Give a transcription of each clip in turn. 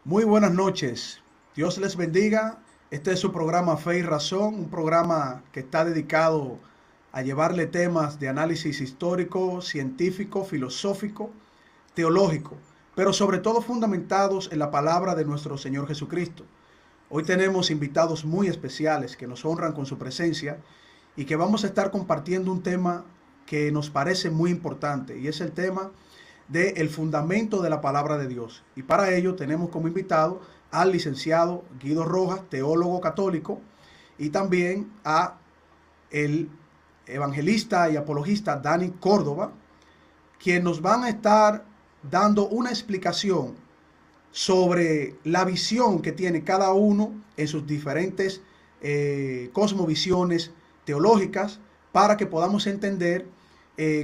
Muy buenas noches. Dios les bendiga. Este es su programa Fe y Razón, un programa que está dedicado a llevarle temas de análisis histórico, científico, filosófico, teológico, pero sobre todo fundamentados en la palabra de nuestro Señor Jesucristo. Hoy tenemos invitados muy especiales que nos honran con su presencia y que vamos a estar compartiendo un tema que nos parece muy importante y es el tema del fundamento de la palabra de Dios. Y para ello tenemos como invitado al licenciado Guido Rojas, teólogo católico, y también a el evangelista y apologista Dani Córdoba, quien nos van a estar dando una explicación sobre la visión que tiene cada uno en sus diferentes cosmovisiones teológicas para que podamos entender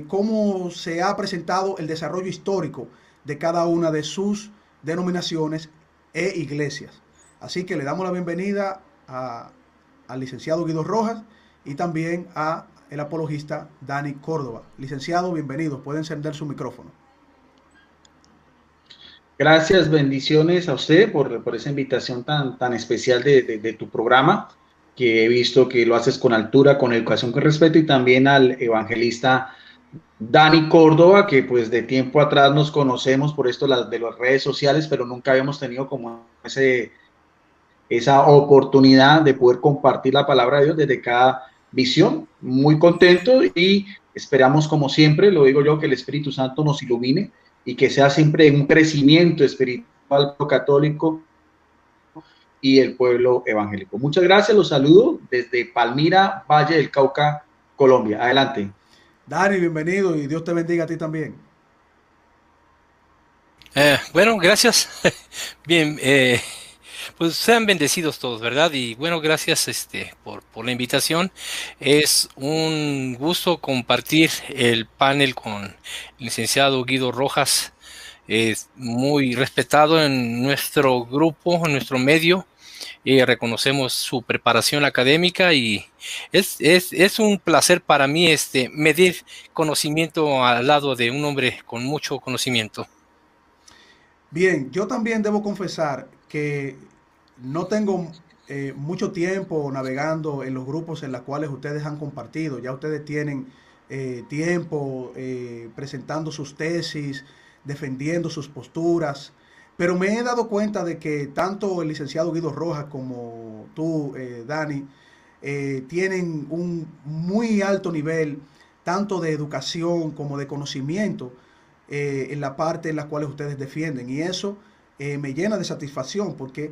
cómo se ha presentado el desarrollo histórico de cada una de sus denominaciones e iglesias. Así que le damos la bienvenida al licenciado Guido Rojas y también a el apologista Dani Córdoba. Licenciado, bienvenido. Puede encender su micrófono. Gracias, bendiciones a usted por esa invitación tan especial de tu programa, que he visto que lo haces con altura, con educación, con respeto, y también al evangelista Dani Córdoba, que pues de tiempo atrás nos conocemos por esto de las redes sociales, pero nunca habíamos tenido como esa oportunidad de poder compartir la palabra de Dios desde cada visión. Muy contento y esperamos, como siempre, lo digo yo, que el Espíritu Santo nos ilumine y que sea siempre un crecimiento espiritual católico y el pueblo evangélico. Muchas gracias, los saludo desde Palmira, Valle del Cauca, Colombia. Adelante. Dani, bienvenido y Dios te bendiga a ti también. Bueno, gracias. Bien, pues sean bendecidos todos, ¿verdad? Y bueno, gracias por la invitación. Es un gusto compartir el panel con el licenciado Guido Rojas. Es muy respetado en nuestro grupo, en nuestro medio. Reconocemos su preparación académica y es un placer para mí medir conocimiento al lado de un hombre con mucho conocimiento. Bien, yo también debo confesar que no tengo mucho tiempo navegando en los grupos en los cuales ustedes han compartido. Ya ustedes tienen tiempo presentando sus tesis, defendiendo sus posturas, pero me he dado cuenta de que tanto el licenciado Guido Rojas como tú, Dani, tienen un muy alto nivel tanto de educación como de conocimiento en la parte en la cual ustedes defienden. Y eso me llena de satisfacción porque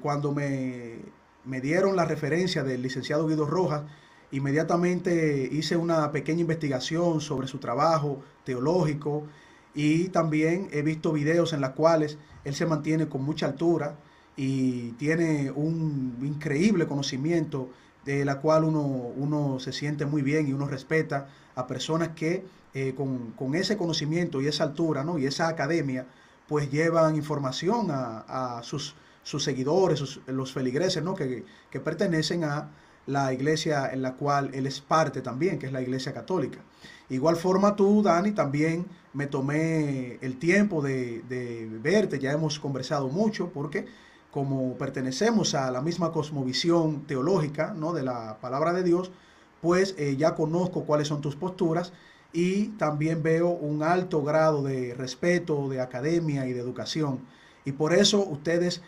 cuando me dieron la referencia del licenciado Guido Rojas, inmediatamente hice una pequeña investigación sobre su trabajo teológico y también he visto videos en los cuales él se mantiene con mucha altura y tiene un increíble conocimiento de la cual uno se siente muy bien y uno respeta a personas que con ese conocimiento y esa altura, ¿no? Y esa academia, pues llevan información a sus seguidores, los feligreses, ¿no? Que pertenecen a la iglesia en la cual él es parte también, que es la iglesia católica. Igual forma tú, Dani, también me tomé el tiempo de verte, ya hemos conversado mucho, porque como pertenecemos a la misma cosmovisión teológica, ¿no? De la palabra de Dios, pues ya conozco cuáles son tus posturas y también veo un alto grado de respeto, de academia y de educación. Y por eso ustedes,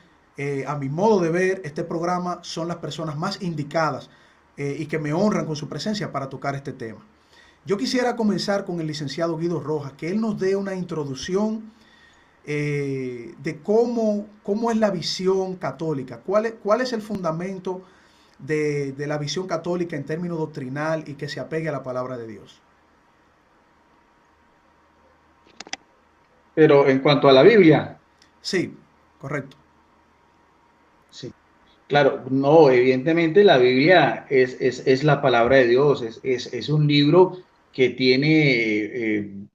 a mi modo de ver, este programa son las personas más indicadas y que me honran con su presencia para tocar este tema. Yo quisiera comenzar con el licenciado Guido Rojas, que él nos dé una introducción de cómo es la visión católica, cuál es el fundamento de la visión católica en términos doctrinal y que se apegue a la palabra de Dios. Pero en cuanto a la Biblia, Sí, correcto. sí. Claro, no, evidentemente la Biblia es la palabra de Dios, es un libro que tiene,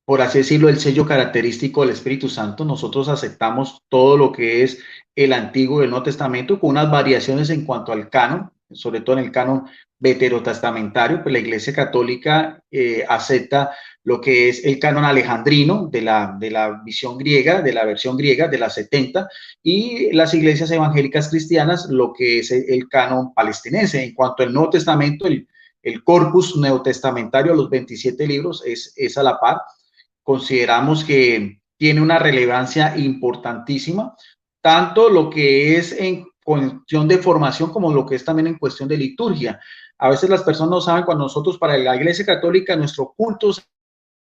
por así decirlo, el sello característico del Espíritu Santo. Nosotros aceptamos todo lo que es el Antiguo y el Nuevo Testamento con unas variaciones en cuanto al canon, sobre todo en el canon veterotestamentario, pues la Iglesia Católica acepta lo que es el canon alejandrino de la visión griega, de la versión griega de las 70, y las iglesias evangélicas cristianas lo que es el canon palestinense. En cuanto al Nuevo Testamento, el corpus neotestamentario, los 27 libros, es a la par. Consideramos que tiene una relevancia importantísima, tanto lo que es en cuestión de formación como lo que es también en cuestión de liturgia. A veces las personas no saben, cuando nosotros, para la Iglesia Católica, nuestro culto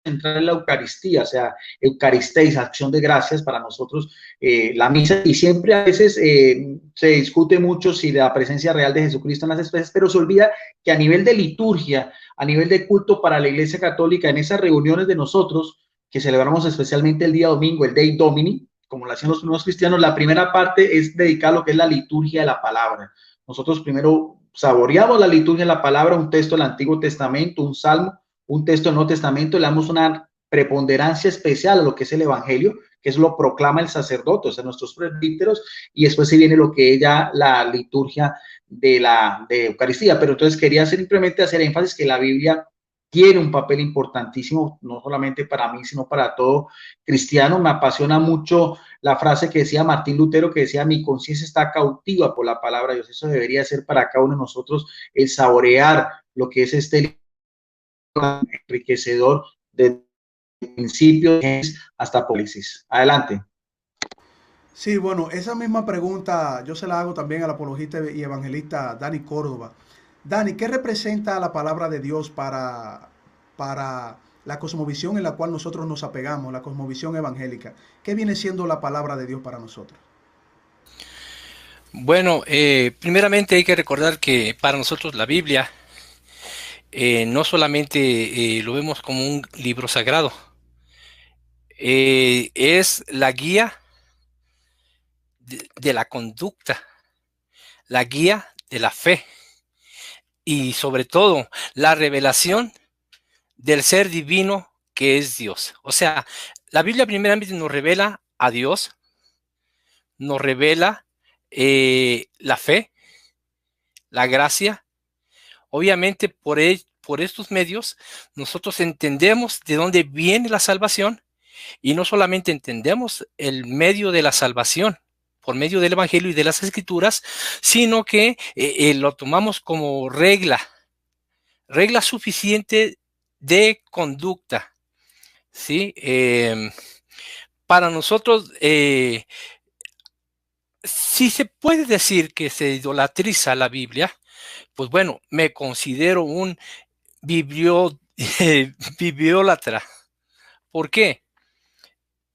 central en la Eucaristía, o sea, Eucaristéis, acción de gracias para nosotros, la misa, y siempre a veces se discute mucho si la presencia real de Jesucristo en las especies, pero se olvida que a nivel de liturgia, a nivel de culto para la Iglesia Católica, en esas reuniones de nosotros, que celebramos especialmente el día domingo, el Dei Domini, como lo hacían los primeros cristianos, la primera parte es dedicada a lo que es la liturgia de la palabra. Nosotros primero saboreamos la liturgia de la palabra, un texto del Antiguo Testamento, un salmo, un texto del Nuevo Testamento, le damos una preponderancia especial a lo que es el Evangelio, que eso lo proclama el sacerdote, o sea, nuestros presbíteros, y después se viene lo que es ya la liturgia de Eucaristía. Pero entonces quería simplemente hacer énfasis que la Biblia tiene un papel importantísimo, no solamente para mí, sino para todo cristiano. Me apasiona mucho la frase que decía Martín Lutero, que decía: mi conciencia está cautiva por la palabra de Dios. Eso debería ser para cada uno de nosotros, el saborear lo que es este enriquecedor de principios hasta Apocalipsis. Adelante. Sí, bueno, esa misma pregunta yo se la hago también al apologista y evangelista Dani Córdoba. Dani, ¿qué representa la palabra de Dios para la cosmovisión en la cual nosotros nos apegamos, la cosmovisión evangélica? ¿Qué viene siendo la palabra de Dios para nosotros? Bueno, primeramente hay que recordar que para nosotros la Biblia no solamente lo vemos como un libro sagrado, es la guía de la conducta, la guía de la fe y sobre todo la revelación del ser divino que es Dios. O sea, la Biblia primeramente nos revela a Dios, nos revela la fe, la gracia. Obviamente por estos medios nosotros entendemos de dónde viene la salvación, y no solamente entendemos el medio de la salvación por medio del Evangelio y de las Escrituras, sino que lo tomamos como regla suficiente de conducta, ¿sí? Para nosotros, si se puede decir que se idolatriza la Biblia, pues bueno, me considero un bibliólatra. ¿Por qué?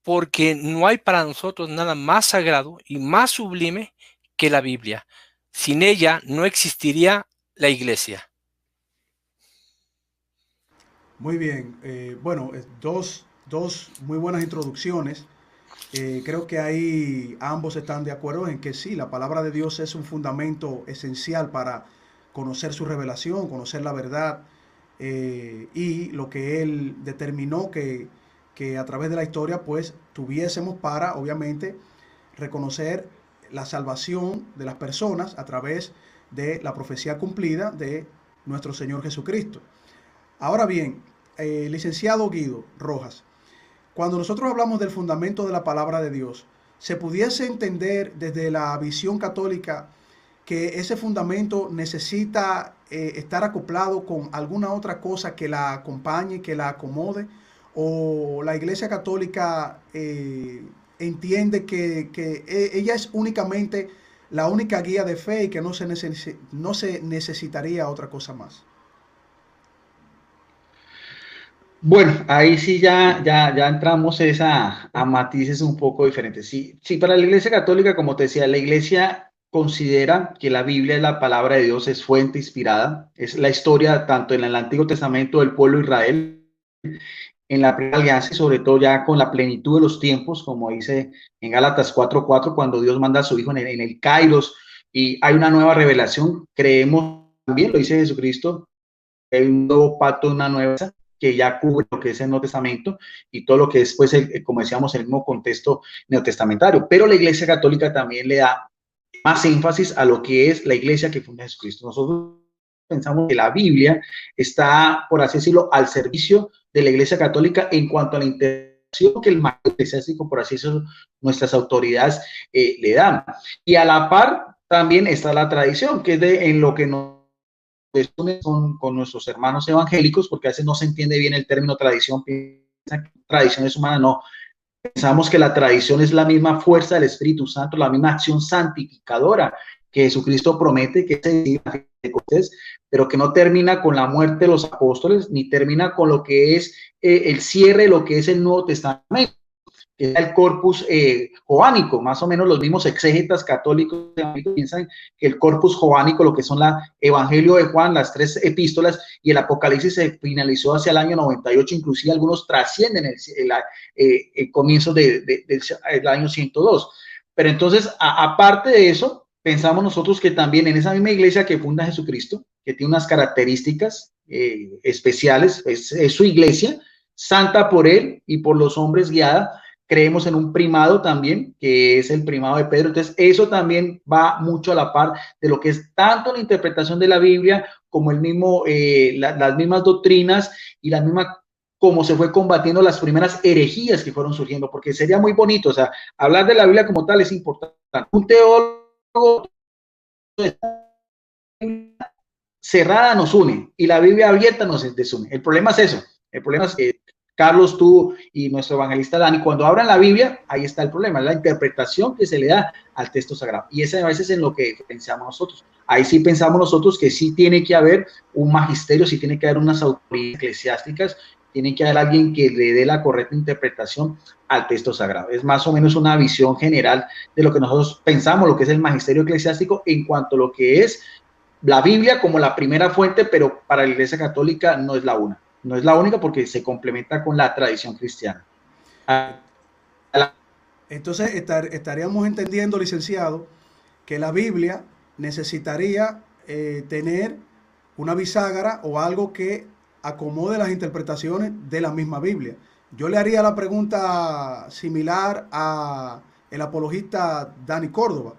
Porque no hay para nosotros nada más sagrado y más sublime que la Biblia. Sin ella no existiría la iglesia. Muy bien, bueno, dos muy buenas introducciones. Creo que ahí ambos están de acuerdo en que sí, la palabra de Dios es un fundamento esencial para conocer su revelación, conocer la verdad, y lo que Él determinó que a través de la historia pues tuviésemos para, obviamente, reconocer la salvación de las personas a través de la profecía cumplida de nuestro Señor Jesucristo. Ahora bien, licenciado Guido Rojas, cuando nosotros hablamos del fundamento de la palabra de Dios, ¿se pudiese entender desde la visión católica que ese fundamento necesita estar acoplado con alguna otra cosa que la acompañe, que la acomode? ¿O la Iglesia Católica entiende que ella es únicamente la única guía de fe y que no se necesitaría otra cosa más? Bueno, ahí sí ya entramos a matices un poco diferentes. Sí, sí, para la Iglesia Católica, como te decía, la Iglesia considera que la Biblia es la palabra de Dios, es fuente inspirada, es la historia tanto en el Antiguo Testamento del pueblo de Israel, en la primera alianza y sobre todo ya con la plenitud de los tiempos, como dice en Gálatas 4:4, cuando Dios manda a su Hijo en el Kairos y hay una nueva revelación. Creemos también, lo dice Jesucristo, hay un nuevo pacto, una nueva que ya cubre lo que es el Nuevo Testamento y todo lo que es, pues, como decíamos, el mismo contexto neotestamentario. Pero la Iglesia Católica también le da más énfasis a lo que es la Iglesia que funda Jesucristo. Nosotros pensamos que la Biblia está, por así decirlo, al servicio de la Iglesia Católica en cuanto a la interpretación que el marco eclesiástico, por así decirlo, nuestras autoridades le dan. Y a la par también está la tradición, que es en lo que nos une con nuestros hermanos evangélicos, porque a veces no se entiende bien el término tradición, tradición es humana, no. Pensamos que la tradición es la misma fuerza del Espíritu Santo, la misma acción santificadora que Jesucristo promete que es, pero que no termina con la muerte de los apóstoles, ni termina con lo que es el cierre de lo que es el Nuevo Testamento, que es el corpus joánico. Más o menos los mismos exégetas católicos piensan que el corpus joánico, lo que son la Evangelio de Juan, las 3 epístolas y el Apocalipsis, se finalizó hacia el año 98, inclusive algunos trascienden el comienzo del año 102. Pero entonces, aparte de eso, pensamos nosotros que también en esa misma iglesia que funda Jesucristo, que tiene unas características especiales, es su iglesia, santa por él y por los hombres guiada. Creemos en un primado también, que es el primado de Pedro. Entonces, eso también va mucho a la par de lo que es tanto la interpretación de la Biblia como el mismo, las mismas doctrinas y las mismas, cómo se fue combatiendo las primeras herejías que fueron surgiendo, porque sería muy bonito, o sea, hablar de la Biblia como tal es importante. Un teólogo cerrada nos une y la Biblia abierta nos desune. El problema es eso. El problema es que Carlos, tú y nuestro evangelista Dani, cuando abran la Biblia, ahí está el problema, es la interpretación que se le da al texto sagrado. Y ese a veces es en lo que pensamos nosotros. Ahí sí pensamos nosotros que sí tiene que haber un magisterio, sí tiene que haber unas autoridades eclesiásticas, tiene que haber alguien que le dé la correcta interpretación al texto sagrado. Es más o menos una visión general de lo que nosotros pensamos, lo que es el magisterio eclesiástico en cuanto a lo que es la Biblia como la primera fuente, pero para la Iglesia Católica no es la una. No es la única porque se complementa con la tradición cristiana. Entonces estaríamos entendiendo, licenciado, que la Biblia necesitaría tener una bisagra o algo que acomode las interpretaciones de la misma Biblia. Yo le haría la pregunta similar a el apologista Dani Córdoba.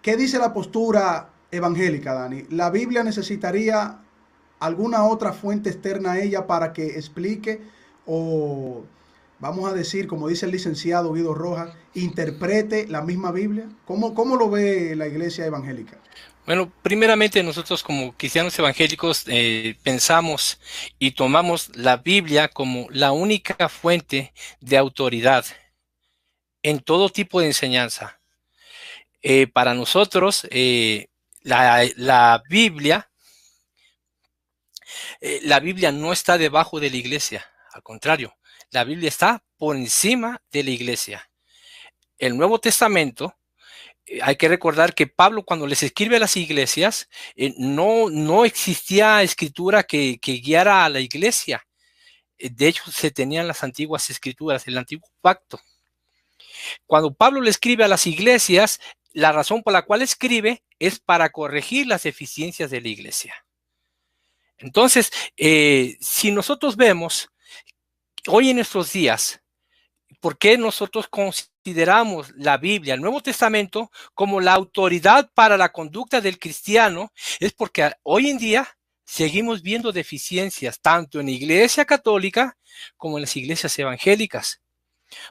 ¿Qué dice la postura evangélica, Dani? ¿La Biblia necesitaría alguna otra fuente externa a ella para que explique o, vamos a decir, como dice el licenciado Guido Rojas, interprete la misma Biblia? ¿Cómo lo ve la iglesia evangélica? Bueno, primeramente nosotros como cristianos evangélicos pensamos y tomamos la Biblia como la única fuente de autoridad en todo tipo de enseñanza. Para nosotros, la Biblia no está debajo de la iglesia, al contrario, la Biblia está por encima de la iglesia. El Nuevo Testamento, hay que recordar que Pablo, cuando les escribe a las iglesias, no existía escritura que guiara a la iglesia. De hecho, se tenían las antiguas escrituras, el antiguo pacto. Cuando Pablo le escribe a las iglesias, la razón por la cual escribe es para corregir las deficiencias de la iglesia. Entonces, si nosotros vemos hoy en nuestros días, ¿por qué nosotros consideramos la Biblia, el Nuevo Testamento, como la autoridad para la conducta del cristiano? Es porque hoy en día seguimos viendo deficiencias tanto en la Iglesia Católica como en las iglesias evangélicas.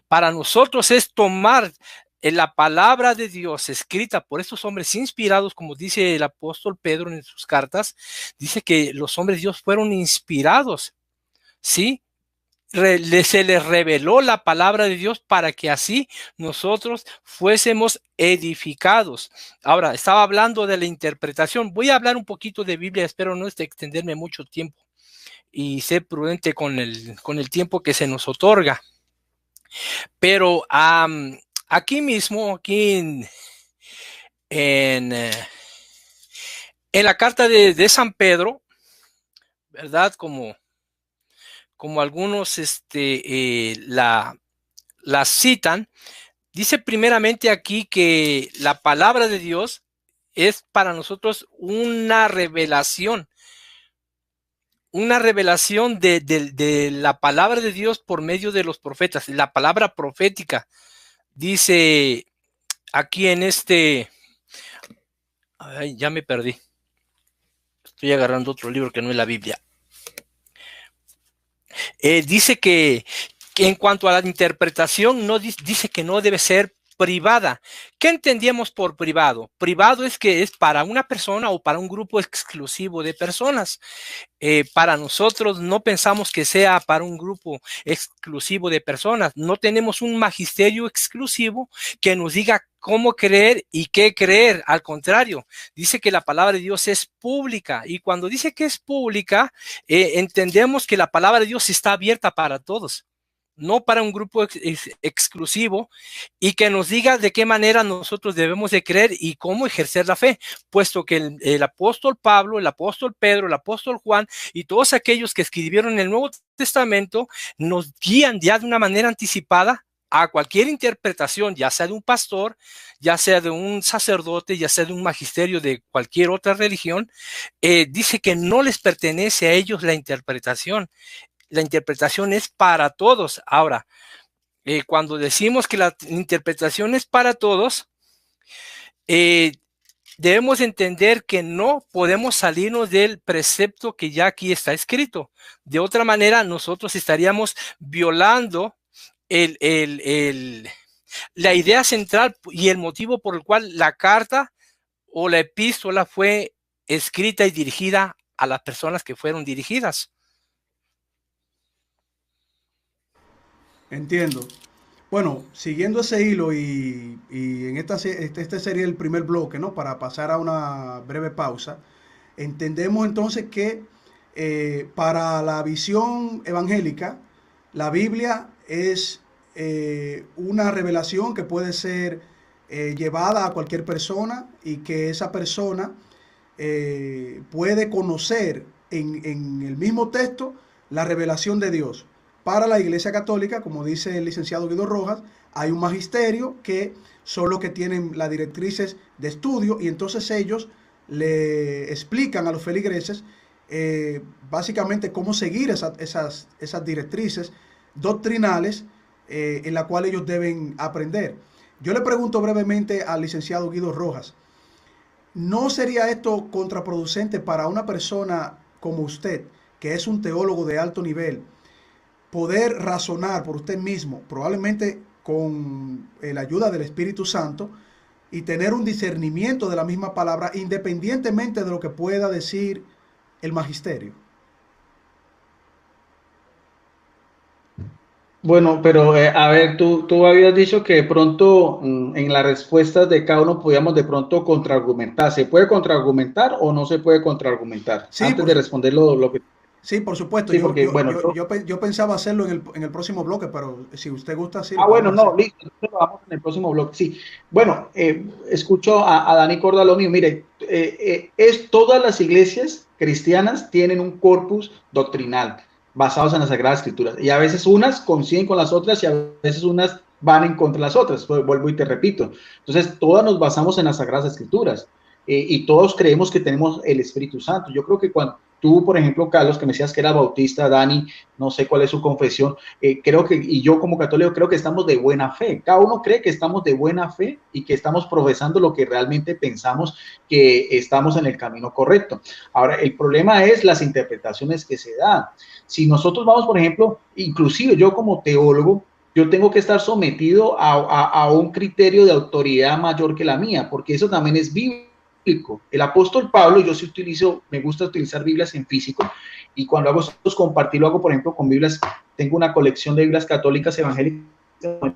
Para nosotros es tomar la palabra de Dios escrita por estos hombres inspirados, como dice el apóstol Pedro en sus cartas, dice que los hombres de Dios fueron inspirados, ¿sí? Se les reveló la palabra de Dios para que así nosotros fuésemos edificados. Ahora, estaba hablando de la interpretación. Voy a hablar un poquito de Biblia, espero no extenderme mucho tiempo y ser prudente con el tiempo que se nos otorga. Pero aquí mismo, en la carta de San Pedro, ¿verdad? Como algunos la citan, dice primeramente aquí que la palabra de Dios es para nosotros una revelación de la palabra de Dios por medio de los profetas, la palabra profética. Dice aquí en ay, ya me perdí. Estoy agarrando otro libro que no es la Biblia. Dice que en cuanto a la interpretación, no dice que no debe ser privada. ¿Qué entendíamos por privado? Privado es que es para una persona o para un grupo exclusivo de personas. Para nosotros no pensamos que sea para un grupo exclusivo de personas. No tenemos un magisterio exclusivo que nos diga cómo creer y qué creer. Al contrario, dice que la palabra de Dios es pública, y cuando dice que es pública, entendemos que la palabra de Dios está abierta para todos, no para un grupo exclusivo, y que nos diga de qué manera nosotros debemos de creer y cómo ejercer la fe, puesto que el apóstol Pablo, el apóstol Pedro, el apóstol Juan y todos aquellos que escribieron el Nuevo Testamento nos guían ya de una manera anticipada a cualquier interpretación, ya sea de un pastor, ya sea de un sacerdote, ya sea de un magisterio de cualquier otra religión. Dice que no les pertenece a ellos la interpretación. La interpretación es para todos. Ahora, cuando decimos que la interpretación es para todos, debemos entender que no podemos salirnos del precepto que ya aquí está escrito. De otra manera, nosotros estaríamos violando la idea central y el motivo por el cual la carta o la epístola fue escrita y dirigida a las personas que fueron dirigidas. Entiendo. Bueno, siguiendo ese hilo y en este sería el primer bloque, ¿no? Para pasar a una breve pausa, entendemos entonces que para la visión evangélica, la Biblia es una revelación que puede ser llevada a cualquier persona, y que esa persona puede conocer en el mismo texto la revelación de Dios. Para la Iglesia Católica, como dice el licenciado Guido Rojas, hay un magisterio que son los que tienen las directrices de estudio, y entonces ellos le explican a los feligreses básicamente cómo seguir esas directrices doctrinales en la cual ellos deben aprender. Yo le pregunto brevemente al licenciado Guido Rojas, ¿no sería esto contraproducente para una persona como usted, que es un teólogo de alto nivel, poder razonar por usted mismo, probablemente con la ayuda del Espíritu Santo, y tener un discernimiento de la misma palabra independientemente de lo que pueda decir el magisterio? Bueno, pero a ver, tú habías dicho que de pronto en las respuestas de cada uno podíamos de pronto contraargumentar. ¿Se puede contraargumentar o no se puede contraargumentar? Sí, Antes de responder lo que... Sí, por supuesto. Sí, porque, bueno, Yo pensaba hacerlo en el próximo bloque, pero si usted gusta, sí. Bueno, no, listo, entonces lo vamos en el próximo bloque. Sí, bueno, escucho a Dani Cordalón. Mire, todas las iglesias cristianas tienen un corpus doctrinal basados en las Sagradas Escrituras, y a veces unas coinciden con las otras y a veces unas van en contra de las otras. Pues, vuelvo y te repito. Entonces, todas nos basamos en las Sagradas Escrituras y todos creemos que tenemos el Espíritu Santo. Yo creo que cuando tú, por ejemplo, Carlos, que me decías que era bautista, Dani, no sé cuál es su confesión, creo que, y yo como católico creo que estamos de buena fe. Cada uno cree que estamos de buena fe y que estamos profesando lo que realmente pensamos que estamos en el camino correcto. Ahora, el problema es las interpretaciones que se dan. Si nosotros vamos, por ejemplo, inclusive yo como teólogo, yo tengo que estar sometido a un criterio de autoridad mayor que la mía, porque eso también es bíblico. El apóstol Pablo, yo sí me gusta utilizar Biblias en físico, y cuando hago estos compartir, lo hago, por ejemplo, con Biblias. Tengo una colección de Biblias católicas evangélicas.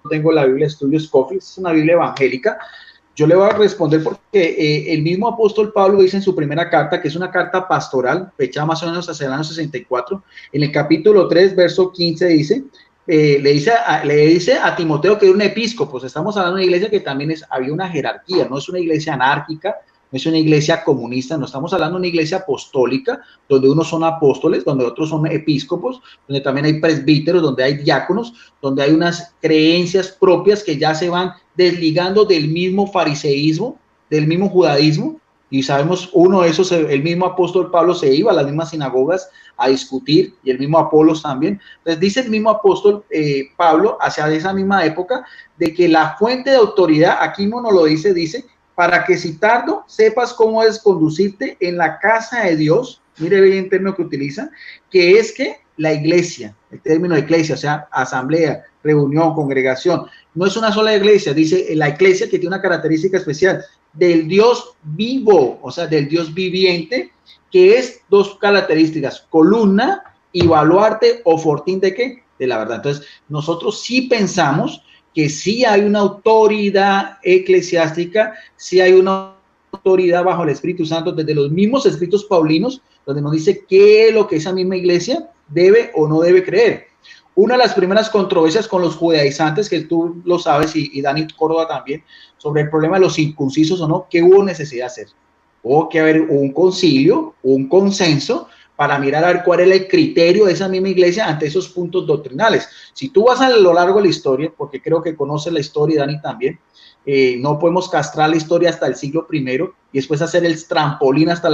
Tengo la Biblia de Estudio Scofield, es una Biblia evangélica. Yo le voy a responder porque el mismo apóstol Pablo dice en su primera carta, que es una carta pastoral, fechada más o menos hacia el año 64, en el capítulo 3, verso 15, dice, le dice a Timoteo que era un episcopo. Estamos hablando de una iglesia que también había una jerarquía, no es una iglesia anárquica, no es una iglesia comunista, no estamos hablando de una iglesia apostólica, donde unos son apóstoles, donde otros son episcopos, donde también hay presbíteros, donde hay diáconos, donde hay unas creencias propias que ya se van desligando del mismo fariseísmo, del mismo judaísmo, y sabemos, uno de esos, el mismo apóstol Pablo se iba a las mismas sinagogas a discutir, y el mismo Apolos también. Entonces dice el mismo apóstol Pablo, hacia esa misma época, de que la fuente de autoridad, aquí no nos lo dice, para que citando sepas cómo es conducirte en la casa de Dios. Mire bien el término que utiliza, que es que la iglesia, el término de iglesia, o sea, asamblea, reunión, congregación, no es una sola iglesia, dice la iglesia que tiene una característica especial del Dios vivo, o sea, del Dios viviente, que es dos características, columna y baluarte o fortín de qué, de la verdad. Entonces, nosotros sí pensamos que sí hay una autoridad eclesiástica, sí hay una autoridad bajo el Espíritu Santo desde los mismos escritos paulinos, donde nos dice qué es lo que esa misma iglesia debe o no debe creer. Una de las primeras controversias con los judaizantes, que tú lo sabes, y Dani Córdoba también, sobre el problema de los circuncisos o no, ¿qué hubo necesidad de hacer? Hubo que haber un concilio, un consenso, para mirar a ver cuál era el criterio de esa misma iglesia ante esos puntos doctrinales. Si tú vas a lo largo de la historia, porque creo que conoces la historia, Dani también, no podemos castrar la historia hasta el siglo I y después hacer el trampolín hasta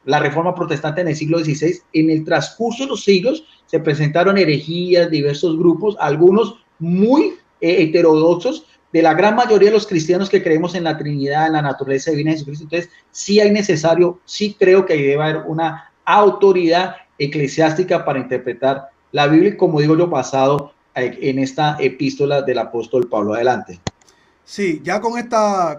la reforma protestante en el siglo XVI. En el transcurso de los siglos se presentaron herejías, diversos grupos, algunos muy heterodoxos, de la gran mayoría de los cristianos que creemos en la Trinidad, en la naturaleza divina de Jesucristo. Entonces, sí hay necesario, sí creo que debe haber una autoridad eclesiástica para interpretar la Biblia, como digo yo, basado en esta epístola del apóstol Pablo. Adelante. Sí, ya con esta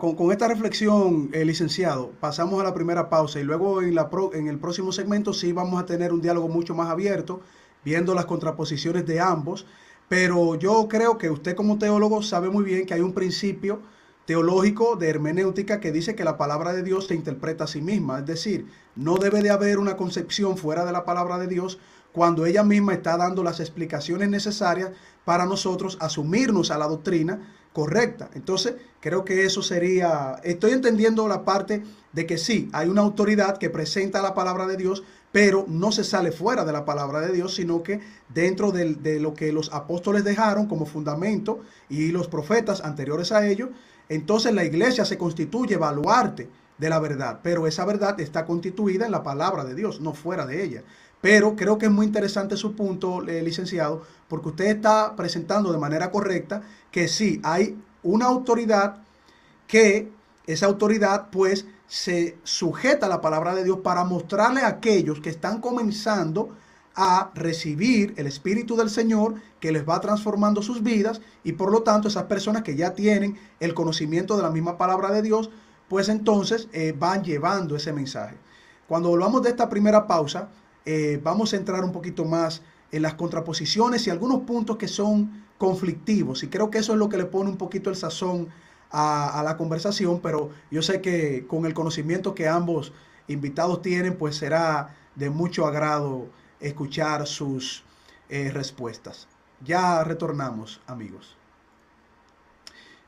reflexión, licenciado, pasamos a la primera pausa y luego en el próximo segmento sí vamos a tener un diálogo mucho más abierto, viendo las contraposiciones de ambos, pero yo creo que usted como teólogo sabe muy bien que hay un principio teológico de hermenéutica que dice que la palabra de Dios se interpreta a sí misma, es decir, no debe de haber una concepción fuera de la palabra de Dios cuando ella misma está dando las explicaciones necesarias para nosotros asumirnos a la doctrina correcta. Entonces, creo que eso sería, estoy entendiendo la parte de que sí, hay una autoridad que presenta la palabra de Dios, pero no se sale fuera de la palabra de Dios, sino que dentro de lo que los apóstoles dejaron como fundamento y los profetas anteriores a ellos, entonces la iglesia se constituye baluarte de la verdad, pero esa verdad está constituida en la palabra de Dios, no fuera de ella. Pero creo que es muy interesante su punto, licenciado, porque usted está presentando de manera correcta que sí, hay una autoridad que esa autoridad pues se sujeta a la palabra de Dios para mostrarle a aquellos que están comenzando a recibir el Espíritu del Señor que les va transformando sus vidas y por lo tanto esas personas que ya tienen el conocimiento de la misma palabra de Dios, pues entonces van llevando ese mensaje. Cuando volvamos de esta primera pausa, vamos a entrar un poquito más en las contraposiciones y algunos puntos que son conflictivos y creo que eso es lo que le pone un poquito el sazón a la conversación, pero yo sé que con el conocimiento que ambos invitados tienen, pues será de mucho agrado escuchar sus respuestas. Ya retornamos, amigos.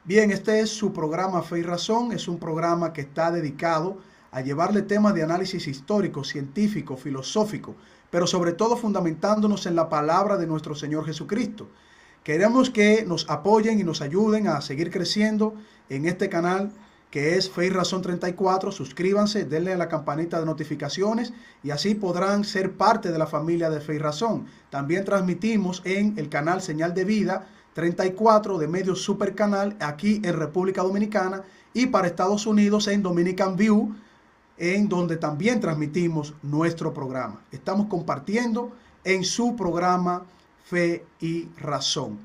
Bien, este es su programa Fe y Razón, es un programa que está dedicado a llevarle temas de análisis histórico, científico, filosófico, pero sobre todo fundamentándonos en la palabra de nuestro Señor Jesucristo. Queremos que nos apoyen y nos ayuden a seguir creciendo en este canal que es Fe y Razón 34. Suscríbanse, denle a la campanita de notificaciones y así podrán ser parte de la familia de Fe y Razón. También transmitimos en el canal Señal de Vida 34 de Medio Super Canal aquí en República Dominicana y para Estados Unidos en Dominican View, en donde también transmitimos nuestro programa. Estamos compartiendo en su programa Fe y Razón.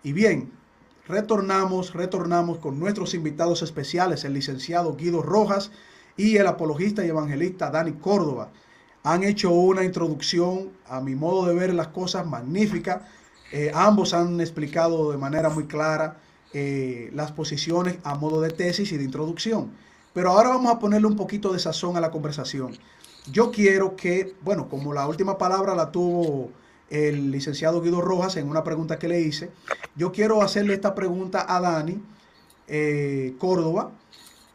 Y bien, retornamos con nuestros invitados especiales, el licenciado Guido Rojas y el apologista y evangelista Dani Córdoba. Han hecho una introducción, a mi modo de ver las cosas, magnífica. Ambos han explicado de manera muy clara las posiciones a modo de tesis y de introducción. Pero ahora vamos a ponerle un poquito de sazón a la conversación. Yo quiero que, bueno, como la última palabra la tuvo el licenciado Guido Rojas en una pregunta que le hice, yo quiero hacerle esta pregunta a Dani Córdoba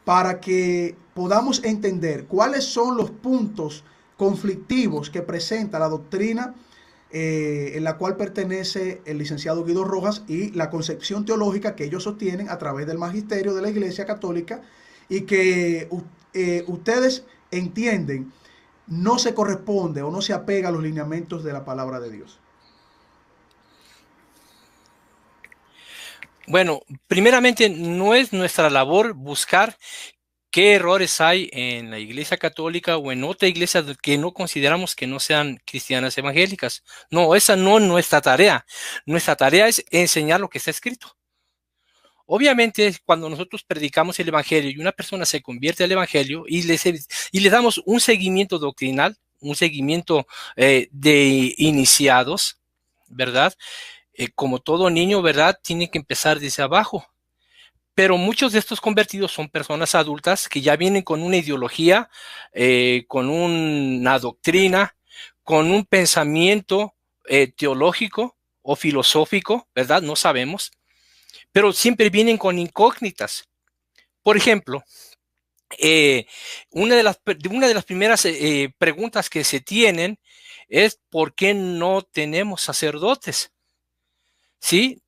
para que podamos entender cuáles son los puntos conflictivos que presenta la doctrina en la cual pertenece el licenciado Guido Rojas y la concepción teológica que ellos sostienen a través del magisterio de la Iglesia Católica y que ustedes entienden no se corresponde o no se apega a los lineamientos de la palabra de Dios. Bueno, primeramente no es nuestra labor buscar qué errores hay en la iglesia católica o en otra iglesia que no consideramos que no sean cristianas evangélicas. No, esa no es nuestra tarea. Nuestra tarea es enseñar lo que está escrito. Obviamente, cuando nosotros predicamos el evangelio y una persona se convierte al evangelio y le damos un seguimiento doctrinal, un seguimiento de iniciados, ¿verdad? Como todo niño, ¿verdad? Tiene que empezar desde abajo. Pero muchos de estos convertidos son personas adultas que ya vienen con una ideología, con una doctrina, con un pensamiento teológico o filosófico, ¿verdad? No sabemos, pero siempre vienen con incógnitas. Por ejemplo, eh, una de las primeras preguntas que se tienen es ¿por qué no tenemos sacerdotes? ¿Sí?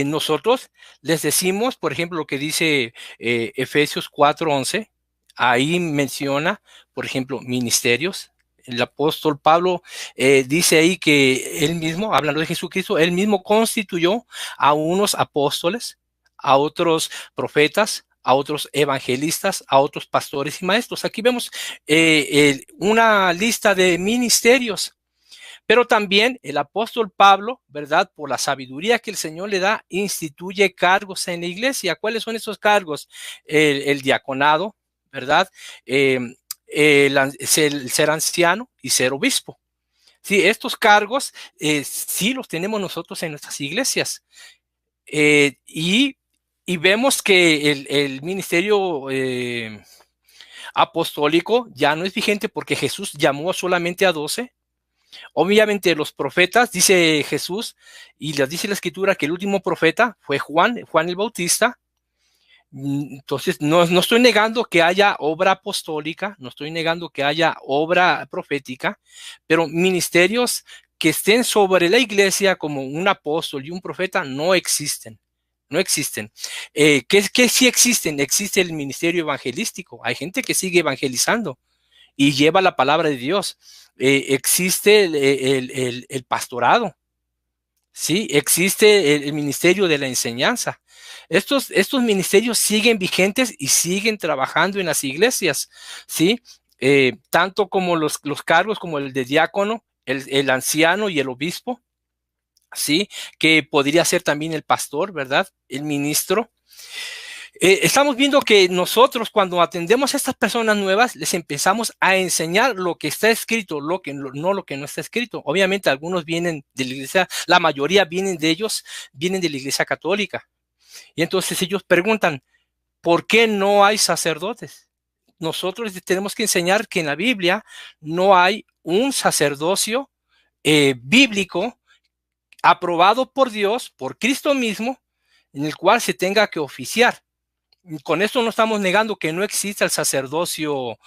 Nosotros les decimos, por ejemplo, lo que dice Efesios 4:11, ahí menciona, por ejemplo, ministerios. El apóstol Pablo dice ahí que él mismo, hablando de Jesucristo, él mismo constituyó a unos apóstoles, a otros profetas, a otros evangelistas, a otros pastores y maestros. Aquí vemos una lista de ministerios. Pero también el apóstol Pablo, ¿verdad? Por la sabiduría que el Señor le da, instituye cargos en la iglesia. ¿Cuáles son esos cargos? El diaconado, ¿verdad? Eh, ser anciano y ser obispo. Sí, estos cargos sí los tenemos nosotros en nuestras iglesias. Eh, y, y, vemos que el ministerio apostólico ya no es vigente porque Jesús llamó solamente a 12. Obviamente los profetas, dice Jesús, y les dice la escritura que el último profeta fue Juan el Bautista. Entonces, no estoy negando que haya obra apostólica, no estoy negando que haya obra profética, pero ministerios que estén sobre la iglesia como un apóstol y un profeta no existen. No existen. ¿Qué sí existen? Existe el ministerio evangelístico. Hay gente que sigue evangelizando y lleva la palabra de Dios. Existe el pastorado, ¿sí? Existe el ministerio de la enseñanza. Estos ministerios siguen vigentes y siguen trabajando en las iglesias, ¿sí? Tanto como los cargos como el de diácono, el anciano y el obispo, ¿sí? Que podría ser también el pastor, ¿verdad? El ministro. Estamos viendo que nosotros cuando atendemos a estas personas nuevas les empezamos a enseñar lo que está escrito, no lo que no está escrito. Obviamente algunos vienen de la iglesia, la mayoría vienen de ellos, vienen de la iglesia católica. Y entonces ellos preguntan, ¿por qué no hay sacerdotes? Nosotros tenemos que enseñar que en la Biblia no hay un sacerdocio bíblico aprobado por Dios, por Cristo mismo, en el cual se tenga que oficiar. Con esto no estamos negando que no exista el sacerdocio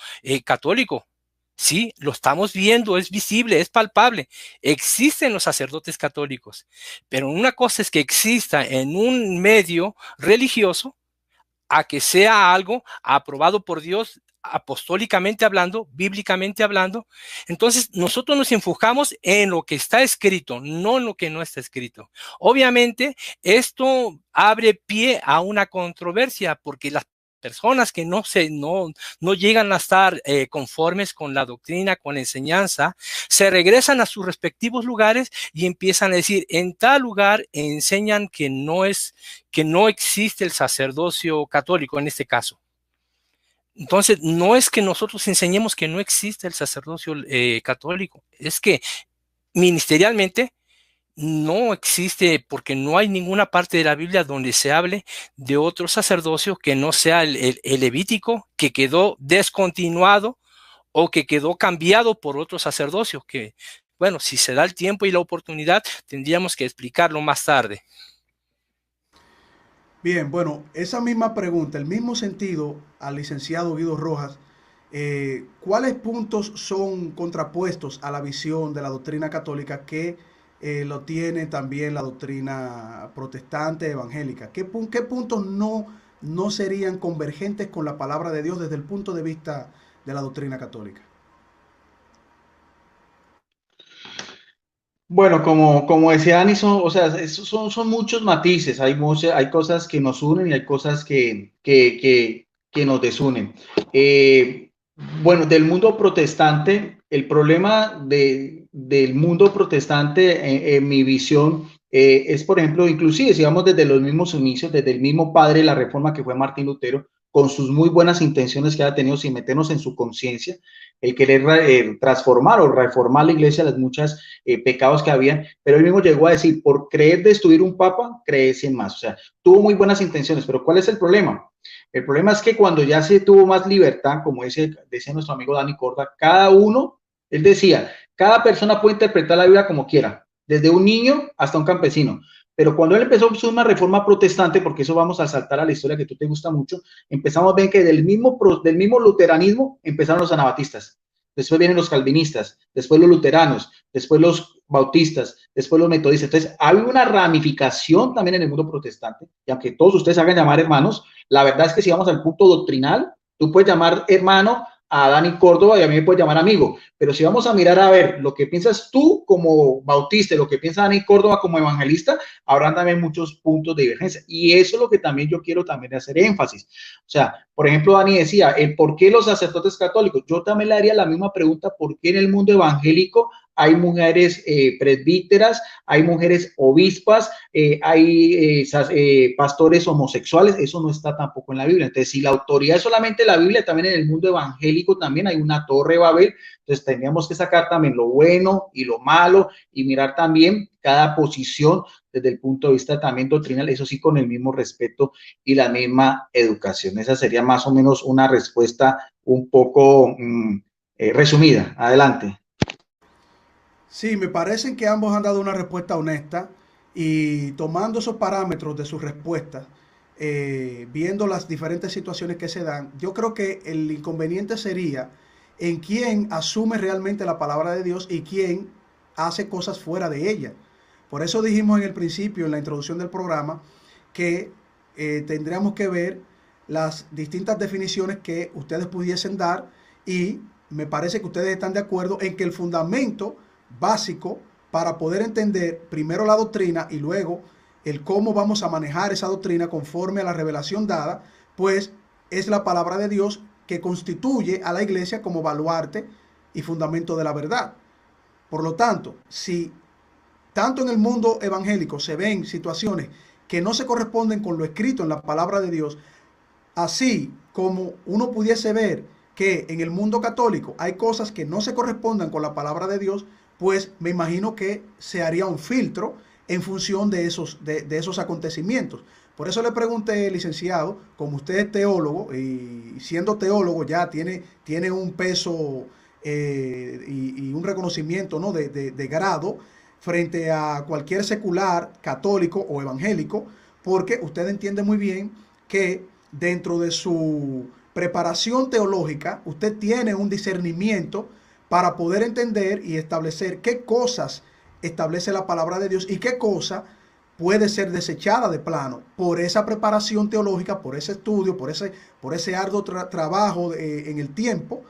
católico. Sí, lo estamos viendo, es visible, es palpable. Existen los sacerdotes católicos, pero una cosa es que exista en un medio religioso a que sea algo aprobado por Dios apostólicamente hablando, bíblicamente hablando. Entonces, nosotros nos enfocamos en lo que está escrito, no en lo que no está escrito. Obviamente, esto abre pie a una controversia porque las personas que no llegan a estar conformes con la doctrina, con la enseñanza, se regresan a sus respectivos lugares y empiezan a decir, en tal lugar enseñan que no existe el sacerdocio católico en este caso. Entonces, no es que nosotros enseñemos que no existe el sacerdocio católico, es que ministerialmente no existe porque no hay ninguna parte de la Biblia donde se hable de otro sacerdocio que no sea el levítico, que quedó descontinuado o que quedó cambiado por otro sacerdocio, que, bueno, si se da el tiempo y la oportunidad, tendríamos que explicarlo más tarde. Bien, bueno, esa misma pregunta, el mismo sentido al licenciado Guido Rojas, ¿cuáles puntos son contrapuestos a la visión de la doctrina católica que lo tiene también la doctrina protestante evangélica? ¿Qué puntos no serían convergentes con la palabra de Dios desde el punto de vista de la doctrina católica? Bueno, como decía Dani, o sea, son muchos matices, hay cosas que nos unen y hay cosas que nos desunen. Eh, bueno, del mundo protestante, el problema del mundo protestante, en mi visión, es, por ejemplo, inclusive si vamos desde los mismos inicios, desde el mismo padre de la Reforma que fue Martín Lutero, con sus muy buenas intenciones que ha tenido, sin meternos en su conciencia, el querer transformar o reformar la iglesia, las muchas pecados que había, pero él mismo llegó a decir, por creer destruir un papa, creé 100 más. O sea, tuvo muy buenas intenciones, pero ¿cuál es el problema? El problema es que cuando ya se tuvo más libertad, como decía nuestro amigo Dani Corda, cada uno, él decía, cada persona puede interpretar la Biblia como quiera, desde un niño hasta un campesino. Pero cuando él empezó una reforma protestante, porque eso vamos a saltar a la historia que tú te gusta mucho, empezamos a ver que del mismo luteranismo empezaron los anabatistas. Después vienen los calvinistas, después los luteranos, después los bautistas, después los metodistas. Entonces, hay una ramificación también en el mundo protestante, y aunque todos ustedes hagan llamar hermanos, la verdad es que si vamos al punto doctrinal, tú puedes llamar hermano a Dani Córdoba y a mí me puedes llamar amigo, pero si vamos a mirar a ver lo que piensas tú como bautista y lo que piensa Dani Córdoba como evangelista, habrán también muchos puntos de divergencia, y eso es lo que también yo quiero también hacer énfasis. O sea, por ejemplo, Dani decía, el por qué los sacerdotes católicos, yo también le haría la misma pregunta, ¿por qué en el mundo evangélico hay mujeres presbíteras, hay mujeres obispas, hay pastores homosexuales? Eso no está tampoco en la Biblia. Entonces, si la autoridad es solamente la Biblia, también en el mundo evangélico también hay una torre de Babel. Entonces, tendríamos que sacar también lo bueno y lo malo y mirar también cada posición desde el punto de vista también doctrinal, eso sí, con el mismo respeto y la misma educación. Esa sería más o menos una respuesta un poco resumida. Adelante. Sí, me parecen que ambos han dado una respuesta honesta y tomando esos parámetros de sus respuestas, viendo las diferentes situaciones que se dan, yo creo que el inconveniente sería en quién asume realmente la palabra de Dios y quién hace cosas fuera de ella. Por eso dijimos en el principio, en la introducción del programa, que tendríamos que ver las distintas definiciones que ustedes pudiesen dar y me parece que ustedes están de acuerdo en que el fundamento básico para poder entender primero la doctrina y luego el cómo vamos a manejar esa doctrina conforme a la revelación dada, pues es la palabra de Dios que constituye a la iglesia como baluarte y fundamento de la verdad. Por lo tanto, si tanto en el mundo evangélico se ven situaciones que no se corresponden con lo escrito en la palabra de Dios, así como uno pudiese ver que en el mundo católico hay cosas que no se correspondan con la palabra de Dios, pues me imagino que se haría un filtro en función de esos acontecimientos. Por eso le pregunté, licenciado, como usted es teólogo y siendo teólogo ya tiene un peso y un reconocimiento, ¿no? de grado frente a cualquier secular católico o evangélico, porque usted entiende muy bien que dentro de su preparación teológica usted tiene un discernimiento para poder entender y establecer qué cosas establece la palabra de Dios y qué cosa puede ser desechada de plano por esa preparación teológica, por ese estudio, por ese arduo trabajo en el tiempo,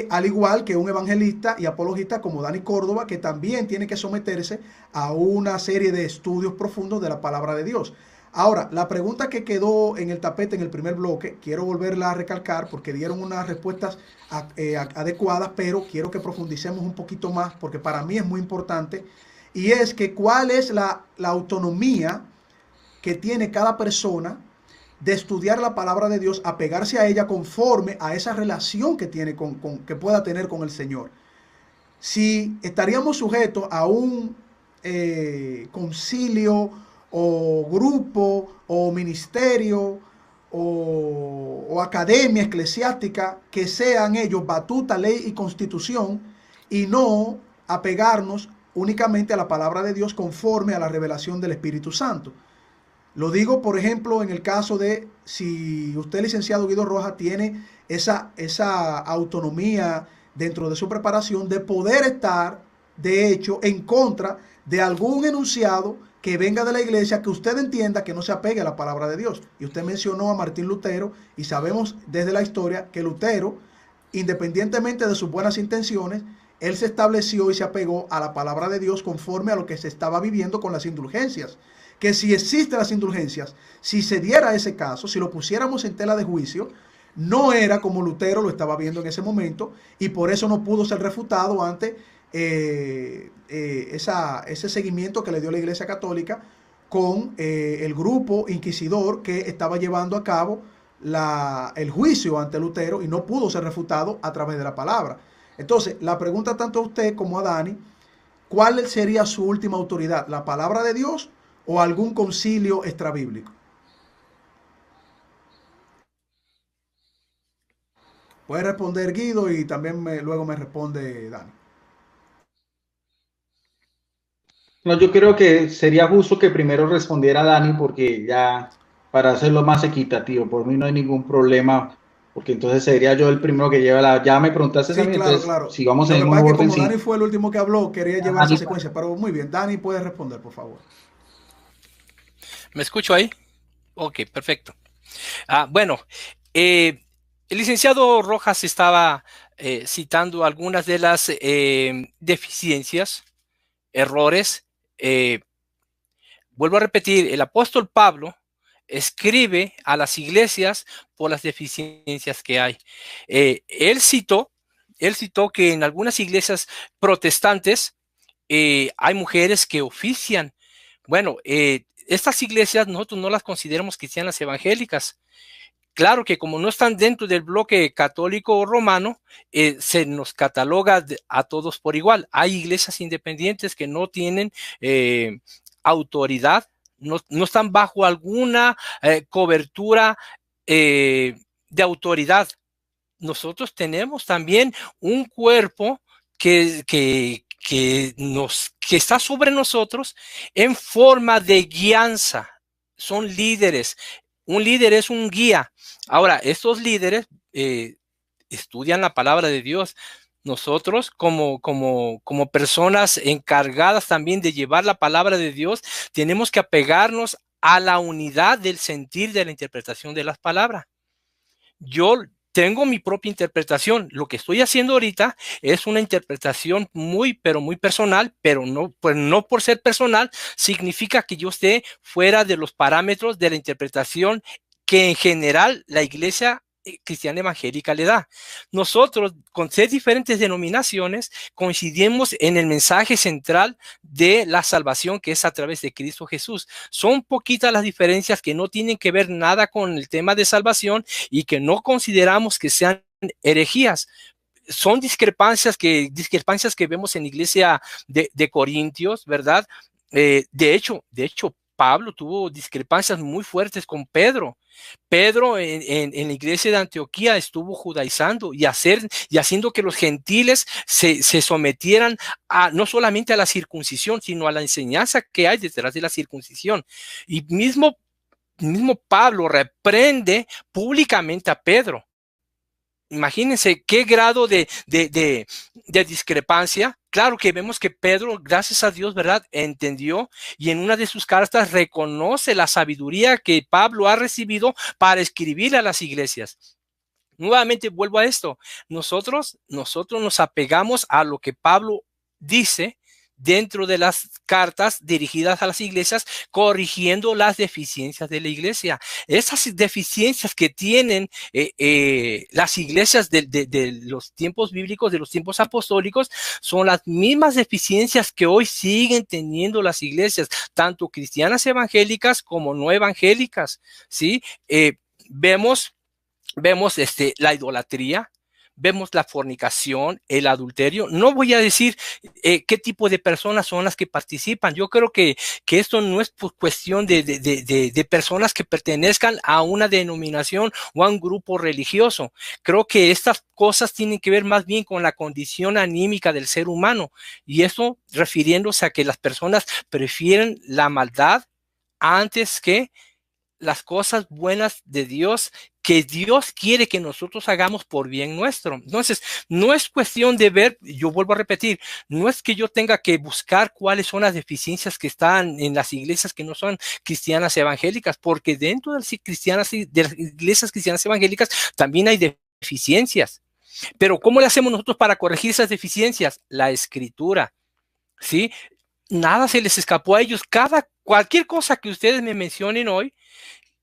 al igual que un evangelista y apologista como Dani Córdoba, que también tiene que someterse a una serie de estudios profundos de la palabra de Dios. Ahora, la pregunta que quedó en el tapete en el primer bloque, quiero volverla a recalcar porque dieron unas respuestas adecuadas, pero quiero que profundicemos un poquito más porque para mí es muy importante, y es que cuál es la autonomía que tiene cada persona de estudiar la palabra de Dios, apegarse a ella conforme a esa relación que tiene que pueda tener con el Señor. Si estaríamos sujetos a un concilio o grupo o ministerio o academia eclesiástica que sean ellos batuta, ley y constitución y no apegarnos únicamente a la palabra de Dios conforme a la revelación del Espíritu Santo. Lo digo, por ejemplo, en el caso de si usted, licenciado Guido Rojas, tiene esa autonomía dentro de su preparación de poder estar, de hecho, en contra de algún enunciado que venga de la iglesia que usted entienda que no se apegue a la palabra de Dios. Y usted mencionó a Martín Lutero y sabemos desde la historia que Lutero, independientemente de sus buenas intenciones él se estableció y se apegó a la palabra de Dios conforme a lo que se estaba viviendo con las indulgencias. Que si existen las indulgencias, si se diera ese caso, si lo pusiéramos en tela de juicio, no era como Lutero lo estaba viendo en ese momento y por eso no pudo ser refutado ante ese seguimiento que le dio la Iglesia Católica con el grupo inquisidor que estaba llevando a cabo el juicio ante Lutero y no pudo ser refutado a través de la palabra. Entonces, la pregunta tanto a usted como a Dani, ¿cuál sería su última autoridad? ¿La palabra de Dios o algún concilio extrabíblico? Puede responder Guido y también luego me responde Dani. No, yo creo que sería justo que primero respondiera Dani porque ya para hacerlo más equitativo, por mí no hay ningún problema, porque entonces sería yo el primero que lleva la... Ya me preguntaste a Sí, mí, claro, entonces claro. si vamos Lo en que el pasa es mismo que orden, como Dani sí. fue el último que habló, quería llevar esa Dani, secuencia, pero muy bien, Dani puede responder, por favor. ¿Me escucho ahí? Ok, perfecto. Bueno, el licenciado Rojas estaba citando algunas de las deficiencias, errores. Vuelvo a repetir, el apóstol Pablo escribe a las iglesias por las deficiencias que hay. Él citó que en algunas iglesias protestantes hay mujeres que ofician. Bueno, estas iglesias nosotros no las consideramos cristianas evangélicas. Claro que como no están dentro del bloque católico romano, se nos cataloga a todos por igual. Hay iglesias independientes que no tienen autoridad, no están bajo alguna cobertura de autoridad. Nosotros tenemos también un cuerpo que está sobre nosotros en forma de guianza. Son líderes. Un líder es un guía. Ahora, estos líderes estudian la palabra de Dios. Nosotros, como personas encargadas también de llevar la palabra de Dios, tenemos que apegarnos a la unidad del sentir de la interpretación de las palabras. Yo tengo mi propia interpretación. Lo que estoy haciendo ahorita es una interpretación pero muy personal, pero no, pues no por ser personal, significa que yo esté fuera de los parámetros de la interpretación que en general la iglesia cristiana evangélica le da. Nosotros, con ser diferentes denominaciones, coincidimos en el mensaje central de la salvación que es a través de Cristo Jesús. Son poquitas las diferencias que no tienen que ver nada con el tema de salvación y que no consideramos que sean herejías. Son discrepancias que vemos en la iglesia de Corintios, ¿verdad? De hecho, Pablo tuvo discrepancias muy fuertes con Pedro. Pedro en la iglesia de Antioquía estuvo judaizando y haciendo que los gentiles se sometieran no solamente a la circuncisión, sino a la enseñanza que hay detrás de la circuncisión. Y mismo Pablo reprende públicamente a Pedro. Imagínense qué grado de discrepancia. Claro que vemos que Pedro, gracias a Dios, ¿verdad?, entendió y en una de sus cartas reconoce la sabiduría que Pablo ha recibido para escribir a las iglesias. Nuevamente vuelvo a esto. Nosotros nos apegamos a lo que Pablo dice dentro de las cartas dirigidas a las iglesias, corrigiendo las deficiencias de la iglesia. Esas deficiencias que tienen las iglesias de los tiempos bíblicos, de los tiempos apostólicos, son las mismas deficiencias que hoy siguen teniendo las iglesias, tanto cristianas evangélicas como no evangélicas, ¿sí? Vemos la idolatría, vemos la fornicación, el adulterio. No voy a decir qué tipo de personas son las que participan. Yo creo que esto no es por cuestión de personas que pertenezcan a una denominación o a un grupo religioso. Creo que estas cosas tienen que ver más bien con la condición anímica del ser humano. Y eso refiriéndose a que las personas prefieren la maldad antes que las cosas buenas de Dios que Dios quiere que nosotros hagamos por bien nuestro. Entonces, no es cuestión de ver, yo vuelvo a repetir, no es que yo tenga que buscar cuáles son las deficiencias que están en las iglesias que no son cristianas evangélicas, porque dentro de las iglesias cristianas evangélicas también hay deficiencias. Pero ¿cómo le hacemos nosotros para corregir esas deficiencias? La Escritura, ¿sí? Nada se les escapó a ellos. Cualquier cosa que ustedes me mencionen hoy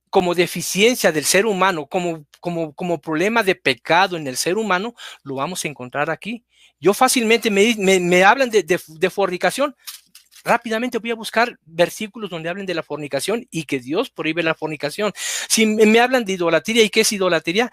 como deficiencia del ser humano, como problema de pecado en el ser humano, lo vamos a encontrar aquí. Yo fácilmente me hablan de fornicación. Rápidamente voy a buscar versículos donde hablen de la fornicación y que Dios prohíbe la fornicación. Si me hablan de idolatría y qué es idolatría,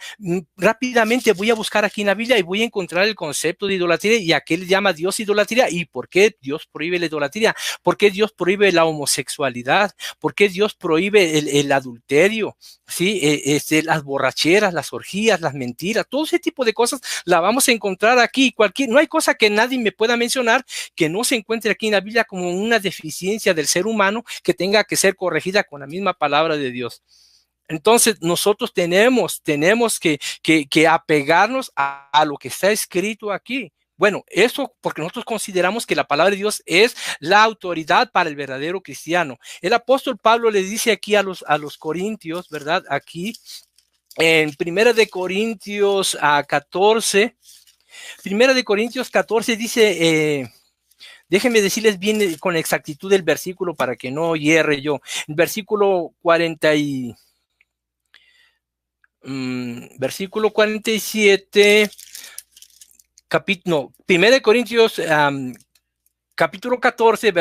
rápidamente voy a buscar aquí en la Biblia y voy a encontrar el concepto de idolatría y a qué le llama Dios idolatría y por qué Dios prohíbe la idolatría, por qué Dios prohíbe la homosexualidad, por qué Dios prohíbe el adulterio, ¿sí? Las borracheras, las orgías, las mentiras, todo ese tipo de cosas la vamos a encontrar aquí. No hay cosa que nadie me pueda mencionar que no se encuentre aquí en la Biblia como una deficiencia del ser humano que tenga que ser corregida con la misma palabra de Dios. Entonces nosotros tenemos que apegarnos a lo que está escrito aquí. Bueno, eso porque nosotros consideramos que la palabra de Dios es la autoridad para el verdadero cristiano. El apóstol Pablo le dice aquí a los corintios, ¿verdad? Aquí en Primera de Corintios 14, Primera de Corintios 14 dice... déjenme decirles bien con exactitud el versículo para que no hierre yo. El versículo 47, Primera de Corintios, capítulo 14,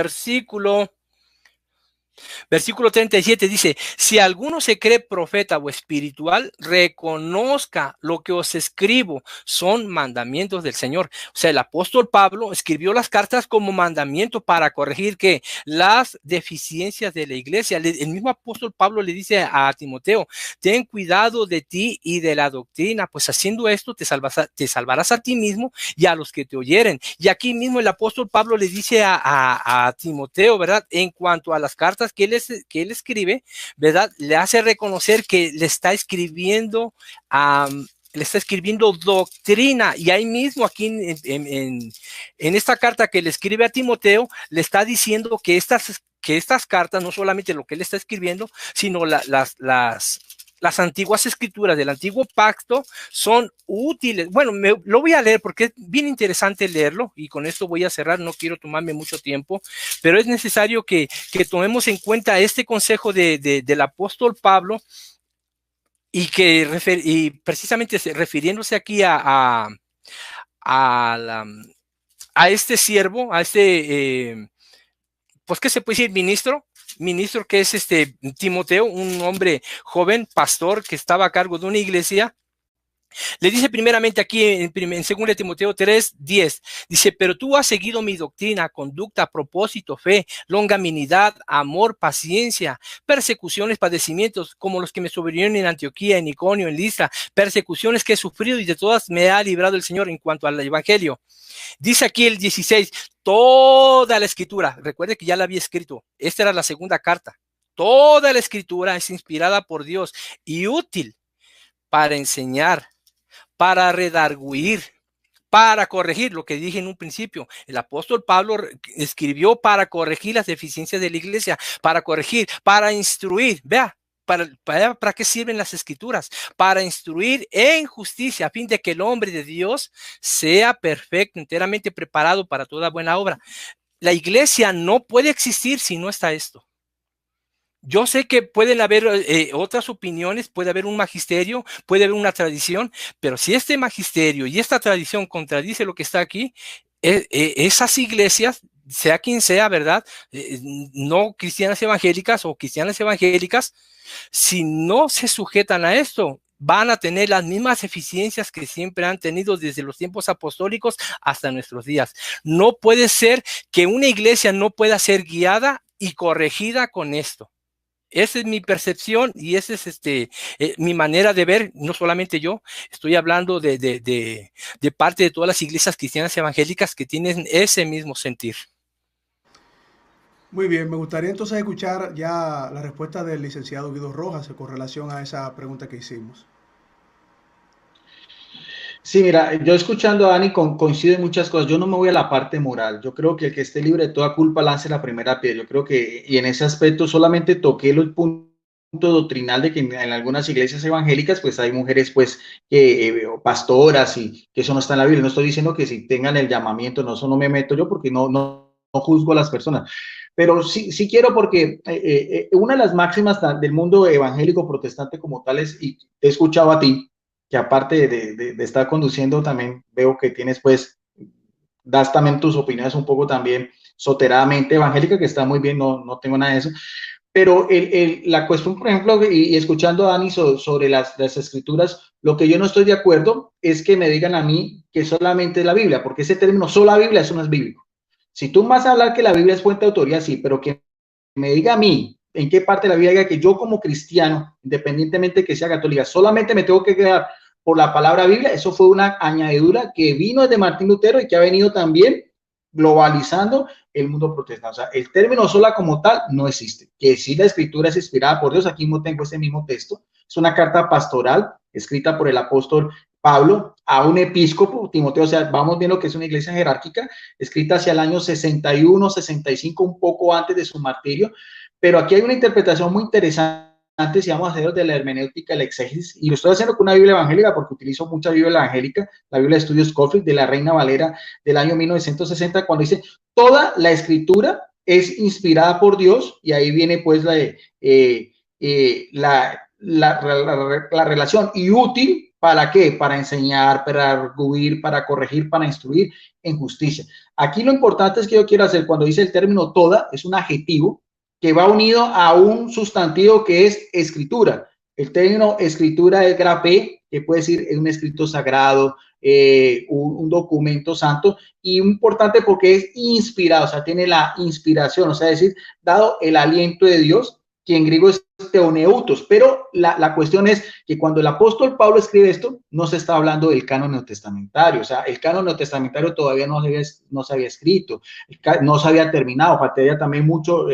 Versículo 37 dice, si alguno se cree profeta o espiritual, reconozca lo que os escribo, son mandamientos del Señor. O sea, el apóstol Pablo escribió las cartas como mandamiento para corregir que las deficiencias de la iglesia. El mismo apóstol Pablo le dice a Timoteo, ten cuidado de ti y de la doctrina, pues haciendo esto te salvarás a ti mismo y a los que te oyeren. Y aquí mismo el apóstol Pablo le dice a Timoteo, ¿verdad? En cuanto a las cartas que él escribe, ¿verdad? Le hace reconocer que le está escribiendo doctrina, y ahí mismo aquí en esta carta que le escribe a Timoteo, le está diciendo que estas cartas, no solamente lo que él está escribiendo, sino las antiguas escrituras del antiguo pacto son útiles. Bueno, lo voy a leer porque es bien interesante leerlo y con esto voy a cerrar, no quiero tomarme mucho tiempo, pero es necesario que tomemos en cuenta este consejo del apóstol Pablo y precisamente refiriéndose aquí a este siervo, a este, pues, ¿qué se puede decir? Ministro que es Timoteo, un hombre joven, pastor, que estaba a cargo de una iglesia. Le dice primeramente aquí en 2 Timoteo 3:10, dice, pero tú has seguido mi doctrina, conducta, propósito, fe, longanimidad, amor, paciencia, persecuciones, padecimientos, como los que me sobrevinieron en Antioquía, en Iconio, en Listra, persecuciones que he sufrido y de todas me ha librado el Señor en cuanto al evangelio. Dice aquí el 16, toda la escritura, recuerde que ya la había escrito, esta era la segunda carta, toda la escritura es inspirada por Dios y útil para enseñar, para redarguir, para corregir, lo que dije en un principio. El apóstol Pablo escribió para corregir las deficiencias de la iglesia, para corregir, para instruir. Vea, ¿para qué sirven las escrituras? Para instruir en justicia, a fin de que el hombre de Dios sea perfecto, enteramente preparado para toda buena obra. La iglesia no puede existir si no está esto. Yo sé que pueden haber otras opiniones, puede haber un magisterio, puede haber una tradición, pero si este magisterio y esta tradición contradice lo que está aquí, esas iglesias, sea quien sea, ¿verdad? No cristianas evangélicas o cristianas evangélicas, si no se sujetan a esto, van a tener las mismas eficiencias que siempre han tenido desde los tiempos apostólicos hasta nuestros días. No puede ser que una iglesia no pueda ser guiada y corregida con esto. Esa es mi percepción y esa es mi manera de ver, no solamente yo, estoy hablando de parte de todas las iglesias cristianas evangélicas que tienen ese mismo sentir. Muy bien, me gustaría entonces escuchar ya la respuesta del licenciado Guido Rojas con relación a esa pregunta que hicimos. Sí, mira, yo escuchando a Dani coincido en muchas cosas. Yo no me voy a la parte moral. Yo creo que el que esté libre de toda culpa lance la primera piedra. Yo creo que, y en ese aspecto solamente toqué los puntos doctrinal de que en algunas iglesias evangélicas pues hay mujeres pues pastoras y que eso no está en la Biblia. No estoy diciendo que si tengan el llamamiento, no, eso no me meto yo porque no juzgo a las personas, pero sí quiero porque una de las máximas del mundo evangélico protestante como tales, y te he escuchado a ti, que aparte de estar conduciendo también veo que tienes pues, das también tus opiniones un poco también soteradamente evangélica, que está muy bien, no tengo nada de eso. Pero la cuestión, por ejemplo, y escuchando a Dani sobre las escrituras, lo que yo no estoy de acuerdo es que me digan a mí que solamente es la Biblia, porque ese término sola Biblia, eso no es bíblico. Si tú vas a hablar que la Biblia es fuente de autoría, sí, pero que me diga a mí en qué parte de la Biblia diga que yo como cristiano, independientemente de que sea católica, solamente me tengo que quedar por la palabra Biblia, eso fue una añadidura que vino desde Martín Lutero y que ha venido también globalizando el mundo protestante. O sea, el término sola como tal no existe. Que si la escritura es inspirada por Dios, aquí no tengo ese mismo texto. Es una carta pastoral escrita por el apóstol Pablo a un episcopo, Timoteo. O sea, vamos viendo que es una iglesia jerárquica, escrita hacia el año 61, 65, un poco antes de su martirio. Pero aquí hay una interpretación muy interesante si vamos a hacer de la hermenéutica, el exégesis, y lo estoy haciendo con una Biblia evangélica porque utilizo mucha Biblia evangélica, la Biblia de Estudios Scofield de la Reina Valera del año 1960, cuando dice toda la escritura es inspirada por Dios, y ahí viene pues la relación y útil. ¿Para qué? Para enseñar, para arguir, para corregir, para instruir en justicia. Aquí lo importante es que yo quiero hacer, cuando dice el término toda, es un adjetivo que va unido a un sustantivo que es escritura. El término escritura es grapé, que puede decir es un escrito sagrado, un documento santo, y importante porque es inspirado, o sea, tiene la inspiración, o sea, es decir, dado el aliento de Dios, que en griego es teoneutos, pero la cuestión es que cuando el apóstol Pablo escribe esto, no se está hablando del canon neotestamentario, o sea, el canon neotestamentario todavía no se había escrito, no se había terminado, faltaría también mucho,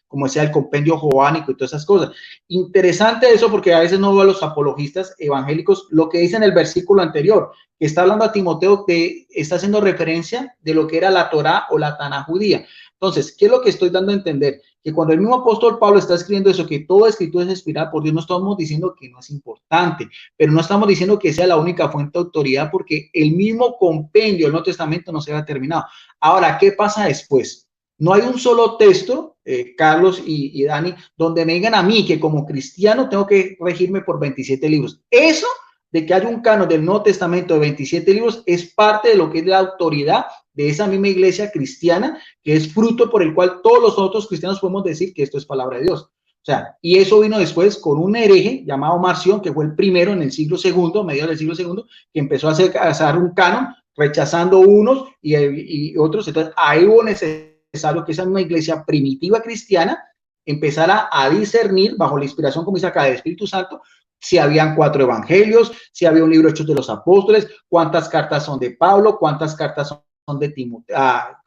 como decía, el compendio jovánico y todas esas cosas. Interesante eso porque a veces no veo a los apologistas evangélicos lo que dice en el versículo anterior, que está hablando a Timoteo, que está haciendo referencia de lo que era la Torá o la Taná judía. Entonces, ¿qué es lo que estoy dando a entender? Que cuando el mismo apóstol Pablo está escribiendo eso, que toda escritura es inspirada por Dios, no estamos diciendo que no es importante, pero no estamos diciendo que sea la única fuente de autoridad, porque el mismo compendio del Nuevo Testamento no se había terminado. Ahora, ¿qué pasa después? No hay un solo texto, Carlos y Dani, donde me digan a mí que como cristiano tengo que regirme por 27 libros. Eso de que haya un canon del Nuevo Testamento de 27 libros es parte de lo que es la autoridad de esa misma iglesia cristiana, que es fruto por el cual todos los otros cristianos podemos decir que esto es palabra de Dios. O sea, y eso vino después con un hereje llamado Marción, que fue el primero en el siglo segundo, mediados del siglo segundo, que empezó a hacer un canon, rechazando unos y otros. Entonces, ahí hubo necesario que esa misma iglesia primitiva cristiana empezara a discernir, bajo la inspiración, como dice acá, del Espíritu Santo, si habían 4 evangelios, si había un libro Hechos de los Apóstoles, cuántas cartas son de Pablo, cuántas cartas son de Timoteo,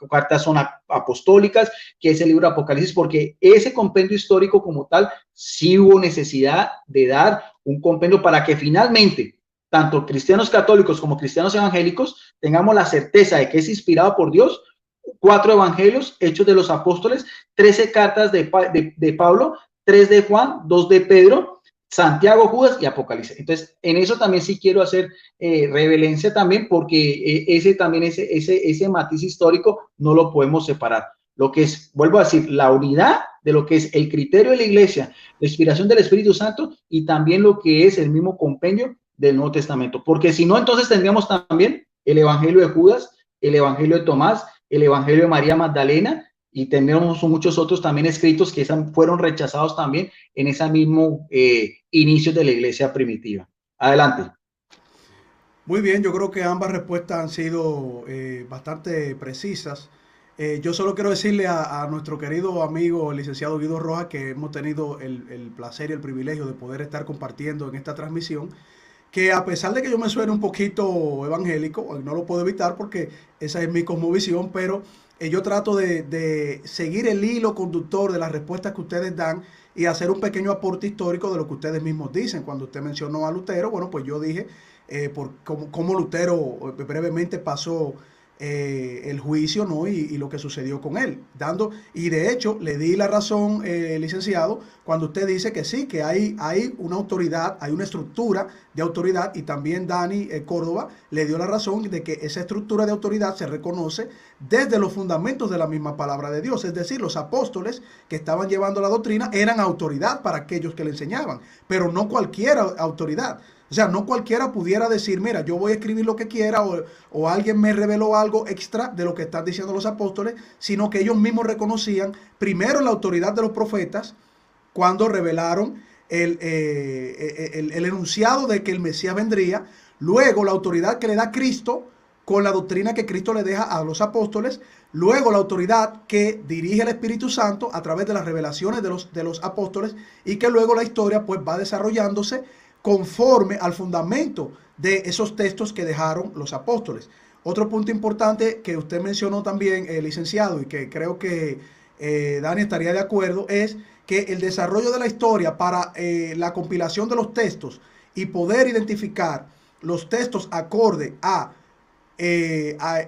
cartas son apostólicas, que es el libro de Apocalipsis, porque ese compendio histórico como tal, sí hubo necesidad de dar un compendio para que finalmente, tanto cristianos católicos como cristianos evangélicos, tengamos la certeza de que es inspirado por Dios. 4 evangelios, Hechos de los Apóstoles, 13 cartas de Pablo, 3 de Juan, 2 de Pedro, Santiago, Judas y Apocalipsis. Entonces, en eso también sí quiero hacer revelencia también, porque ese matiz histórico no lo podemos separar. Lo que es, vuelvo a decir, la unidad de lo que es el criterio de la iglesia, la inspiración del Espíritu Santo, y también lo que es el mismo compendio del Nuevo Testamento. Porque si no, entonces tendríamos también el Evangelio de Judas, el Evangelio de Tomás, el Evangelio de María Magdalena, y tenemos muchos otros también escritos que fueron rechazados también en ese mismo inicio de la iglesia primitiva. Adelante. Muy bien, yo creo que ambas respuestas han sido bastante precisas. Yo solo quiero decirle a nuestro querido amigo, el licenciado Guido Rojas, que hemos tenido el placer y el privilegio de poder estar compartiendo en esta transmisión, que a pesar de que yo me suene un poquito evangélico, no lo puedo evitar porque esa es mi cosmovisión, pero yo trato de seguir el hilo conductor de las respuestas que ustedes dan y hacer un pequeño aporte histórico de lo que ustedes mismos dicen. Cuando usted mencionó a Lutero, bueno, pues yo dije por cómo Lutero brevemente pasó el juicio, ¿no? Y lo que sucedió con él. Y de hecho, le di la razón, licenciado, cuando usted dice que sí, que hay una autoridad, hay una estructura de autoridad, y también Dani Córdoba le dio la razón de que esa estructura de autoridad se reconoce desde los fundamentos de la misma palabra de Dios. Es decir, los apóstoles que estaban llevando la doctrina eran autoridad para aquellos que le enseñaban, pero no cualquier autoridad. O sea, no cualquiera pudiera decir, mira, yo voy a escribir lo que quiera, o alguien me reveló algo extra de lo que están diciendo los apóstoles, sino que ellos mismos reconocían primero la autoridad de los profetas cuando revelaron el enunciado de que el Mesías vendría, luego la autoridad que le da Cristo con la doctrina que Cristo le deja a los apóstoles, luego la autoridad que dirige el Espíritu Santo a través de las revelaciones de los apóstoles, y que luego la historia pues va desarrollándose conforme al fundamento de esos textos que dejaron los apóstoles. Otro punto importante que usted mencionó también, licenciado, y que creo que Dani estaría de acuerdo, es que el desarrollo de la historia para la compilación de los textos y poder identificar los textos acorde a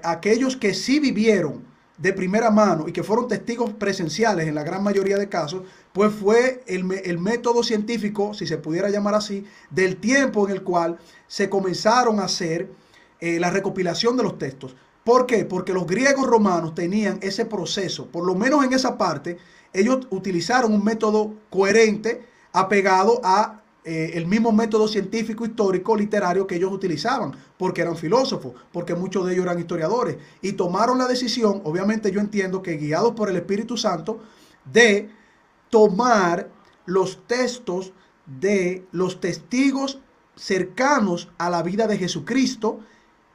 aquellos que sí vivieron de primera mano y que fueron testigos presenciales en la gran mayoría de casos, pues fue el método científico, si se pudiera llamar así, del tiempo en el cual se comenzaron a hacer la recopilación de los textos. ¿Por qué? Porque los griegos romanos tenían ese proceso, por lo menos en esa parte, ellos utilizaron un método coherente, apegado a el mismo método científico, histórico, literario que ellos utilizaban, porque eran filósofos, porque muchos de ellos eran historiadores, y tomaron la decisión, obviamente yo entiendo que guiados por el Espíritu Santo, de tomar los textos de los testigos cercanos a la vida de Jesucristo,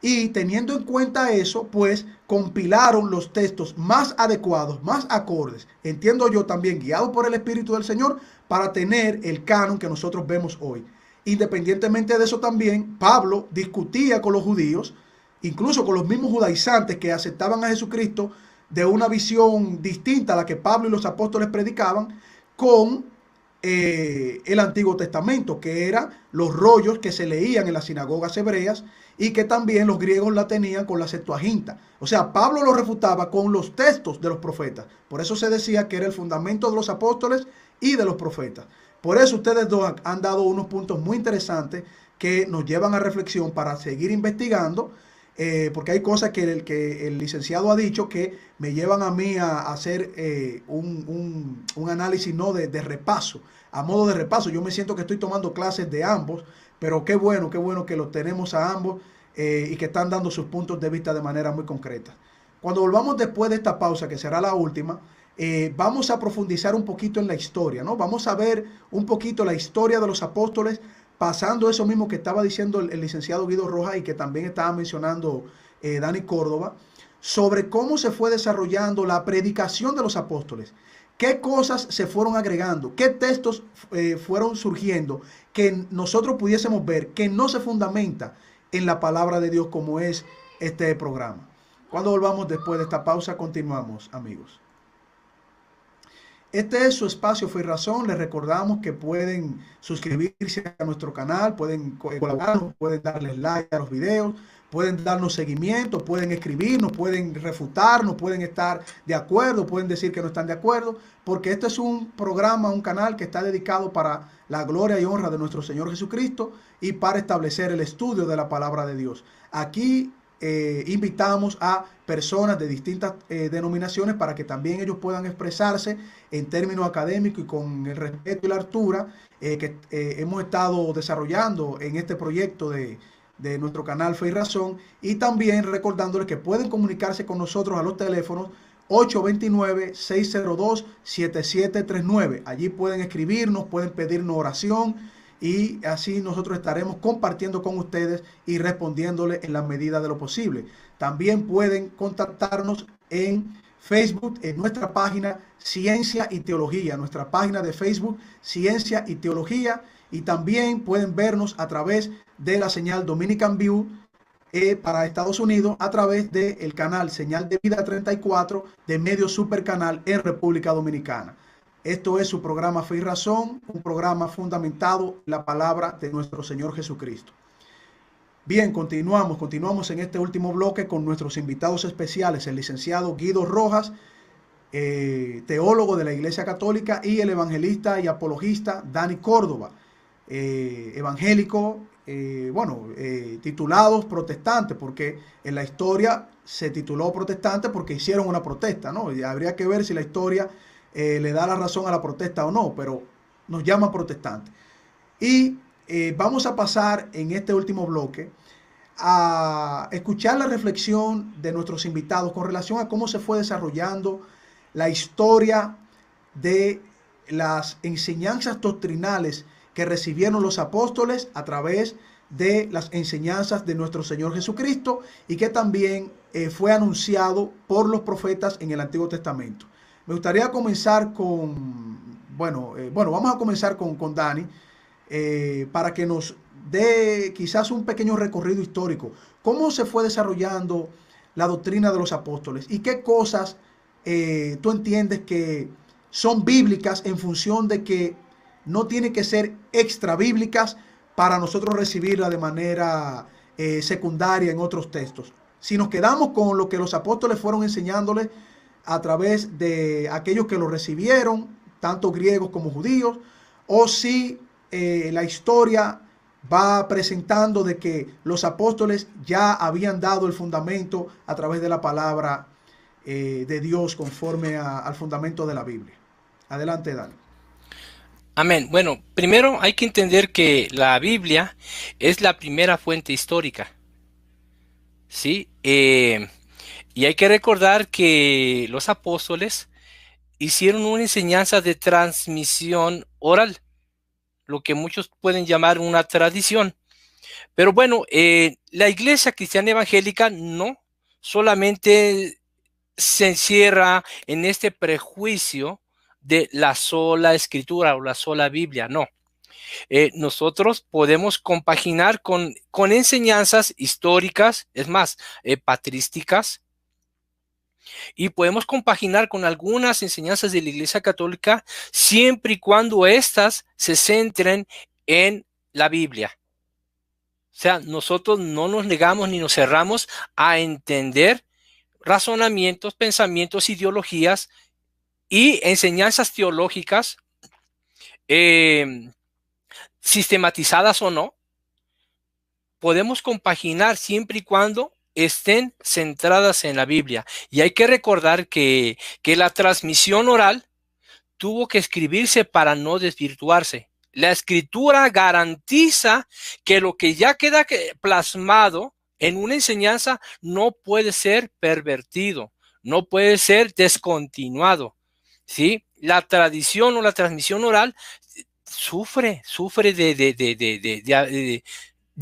y teniendo en cuenta eso, pues compilaron los textos más adecuados, más acordes, entiendo yo también, guiados por el Espíritu del Señor, para tener el canon que nosotros vemos hoy. Independientemente de eso también, Pablo discutía con los judíos, incluso con los mismos judaizantes que aceptaban a Jesucristo de una visión distinta a la que Pablo y los apóstoles predicaban, con el Antiguo Testamento, que eran los rollos que se leían en las sinagogas hebreas, y que también los griegos la tenían con la Septuaginta. O sea, Pablo lo refutaba con los textos de los profetas. Por eso se decía que era el fundamento de los apóstoles y de los profetas. Por eso ustedes dos han dado unos puntos muy interesantes que nos llevan a reflexión para seguir investigando, porque hay cosas que el licenciado ha dicho que me llevan a mí a hacer un análisis, no de repaso, a modo de repaso. Yo me siento que estoy tomando clases de ambos, pero qué bueno que los tenemos a ambos y que están dando sus puntos de vista de manera muy concreta. Cuando volvamos después de esta pausa, que será la última, vamos a profundizar un poquito en la historia, ¿no? Vamos a ver un poquito la historia de los apóstoles, pasando eso mismo que estaba diciendo el licenciado Guido Rojas y que también estaba mencionando Dani Córdoba, sobre cómo se fue desarrollando la predicación de los apóstoles, qué cosas se fueron agregando, qué textos fueron surgiendo que nosotros pudiésemos ver que no se fundamenta en la palabra de Dios, como es este programa. Cuando volvamos después de esta pausa, continuamos, amigos. Este es su espacio Fe y Razón. Les recordamos que pueden suscribirse a nuestro canal, pueden colaborar, pueden darles like a los videos, pueden darnos seguimiento, pueden escribirnos, pueden refutarnos, pueden estar de acuerdo, pueden decir que no están de acuerdo, porque este es un programa, un canal que está dedicado para la gloria y honra de nuestro Señor Jesucristo y para establecer el estudio de la palabra de Dios. Aquí invitamos a personas de distintas denominaciones para que también ellos puedan expresarse en términos académicos y con el respeto y la altura que hemos estado desarrollando en este proyecto de nuestro canal Fe y Razón, y también recordándoles que pueden comunicarse con nosotros a los teléfonos 829-602-7739. Allí pueden escribirnos, pueden pedirnos oración, y así nosotros estaremos compartiendo con ustedes y respondiéndoles en la medida de lo posible. También pueden contactarnos en Facebook, en nuestra página Ciencia y Teología, nuestra página de Facebook Ciencia y Teología, y también pueden vernos a través de la señal Dominican View para Estados Unidos, a través del canal Señal de Vida 34 de Medio Supercanal en República Dominicana. Esto es su programa Fe y Razón, un programa fundamentado en la palabra de nuestro Señor Jesucristo. Bien, continuamos en este último bloque con nuestros invitados especiales, el licenciado Guido Rojas, teólogo de la Iglesia Católica, y el evangelista y apologista Dani Córdoba, evangélico, titulados protestantes, porque en la historia se tituló protestante porque hicieron una protesta, ¿no? Y habría que ver si la historia le da la razón a la protesta o no, pero nos llaman protestantes. Y vamos a pasar en este último bloque a escuchar la reflexión de nuestros invitados con relación a cómo se fue desarrollando la historia de las enseñanzas doctrinales que recibieron los apóstoles a través de las enseñanzas de nuestro Señor Jesucristo y que también fue anunciado por los profetas en el Antiguo Testamento. Me gustaría comenzar vamos a comenzar con Dani para que nos dé quizás un pequeño recorrido histórico. ¿Cómo se fue desarrollando la doctrina de los apóstoles y qué cosas tú entiendes que son bíblicas en función de que no tienen que ser extra bíblicas para nosotros recibirla de manera secundaria en otros textos? Si nos quedamos con lo que los apóstoles fueron enseñándoles a través de aquellos que lo recibieron, tanto griegos como judíos, o si la historia va presentando de que los apóstoles ya habían dado el fundamento a través de la palabra de Dios conforme al fundamento de la Biblia. Adelante, Dani. Amén. Bueno, primero hay que entender que la Biblia es la primera fuente histórica, ¿sí? Y hay que recordar que los apóstoles hicieron una enseñanza de transmisión oral, lo que muchos pueden llamar una tradición. Pero bueno, la Iglesia Cristiana Evangélica no solamente se encierra en este prejuicio de la sola escritura o la sola Biblia, no. Nosotros podemos compaginar con enseñanzas históricas, es más, patrísticas, y podemos compaginar con algunas enseñanzas de la Iglesia Católica siempre y cuando éstas se centren en la Biblia. O sea, nosotros no nos negamos ni nos cerramos a entender razonamientos, pensamientos, ideologías y enseñanzas teológicas, sistematizadas o no. Podemos compaginar siempre y cuando estén centradas en la Biblia. Y hay que recordar que la transmisión oral tuvo que escribirse para no desvirtuarse. La escritura garantiza que lo que ya queda plasmado en una enseñanza no puede ser pervertido, no puede ser descontinuado, ¿sí? La tradición o la transmisión oral sufre de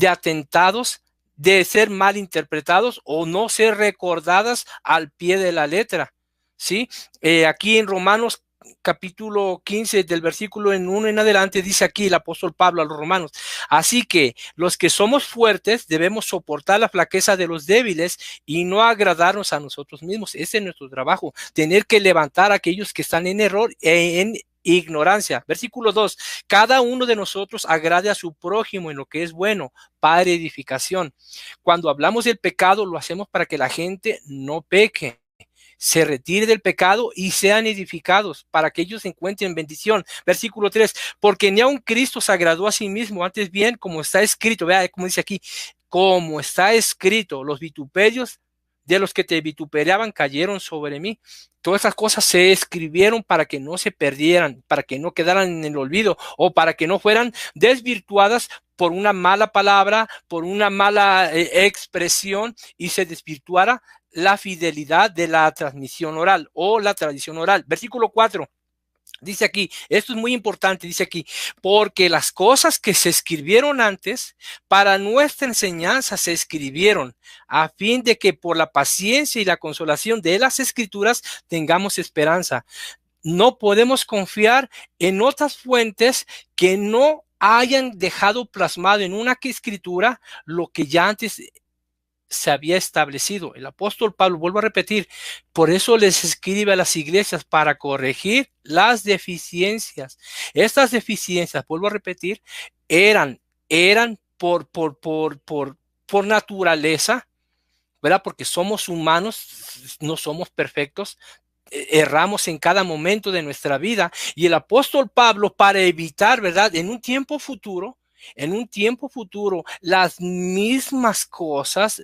atentados, de ser mal interpretados o no ser recordadas al pie de la letra, ¿sí? Aquí en Romanos capítulo 15 del versículo 1 en adelante dice aquí el apóstol Pablo a los romanos: así que los que somos fuertes debemos soportar la flaqueza de los débiles y no agradarnos a nosotros mismos. Ese es nuestro trabajo, tener que levantar a aquellos que están en error en ignorancia. Versículo 2: cada uno de nosotros agrade a su prójimo en lo que es bueno, para edificación. Cuando hablamos del pecado, lo hacemos para que la gente no peque, se retire del pecado y sean edificados, para que ellos encuentren bendición. Versículo 3: porque ni aun Cristo se agradó a sí mismo, antes bien, como está escrito, vea como dice aquí, como está escrito, los vituperios de los que te vituperaban cayeron sobre mí. Todas esas cosas se escribieron para que no se perdieran, para que no quedaran en el olvido o para que no fueran desvirtuadas por una mala palabra, por una mala expresión y se desvirtuara la fidelidad de la transmisión oral o la tradición oral. Versículo 4. Dice aquí, esto es muy importante, dice aquí, porque las cosas que se escribieron antes para nuestra enseñanza se escribieron a fin de que por la paciencia y la consolación de las escrituras tengamos esperanza. No podemos confiar en otras fuentes que no hayan dejado plasmado en una escritura lo que ya antes se había establecido. El apóstol Pablo, vuelvo a repetir, por eso les escribe a las iglesias para corregir las deficiencias. Estas deficiencias, vuelvo a repetir, eran por por naturaleza, ¿verdad? Porque somos humanos, no somos perfectos, erramos en cada momento de nuestra vida. Y el apóstol Pablo, para evitar, ¿verdad? En un tiempo futuro, las mismas cosas,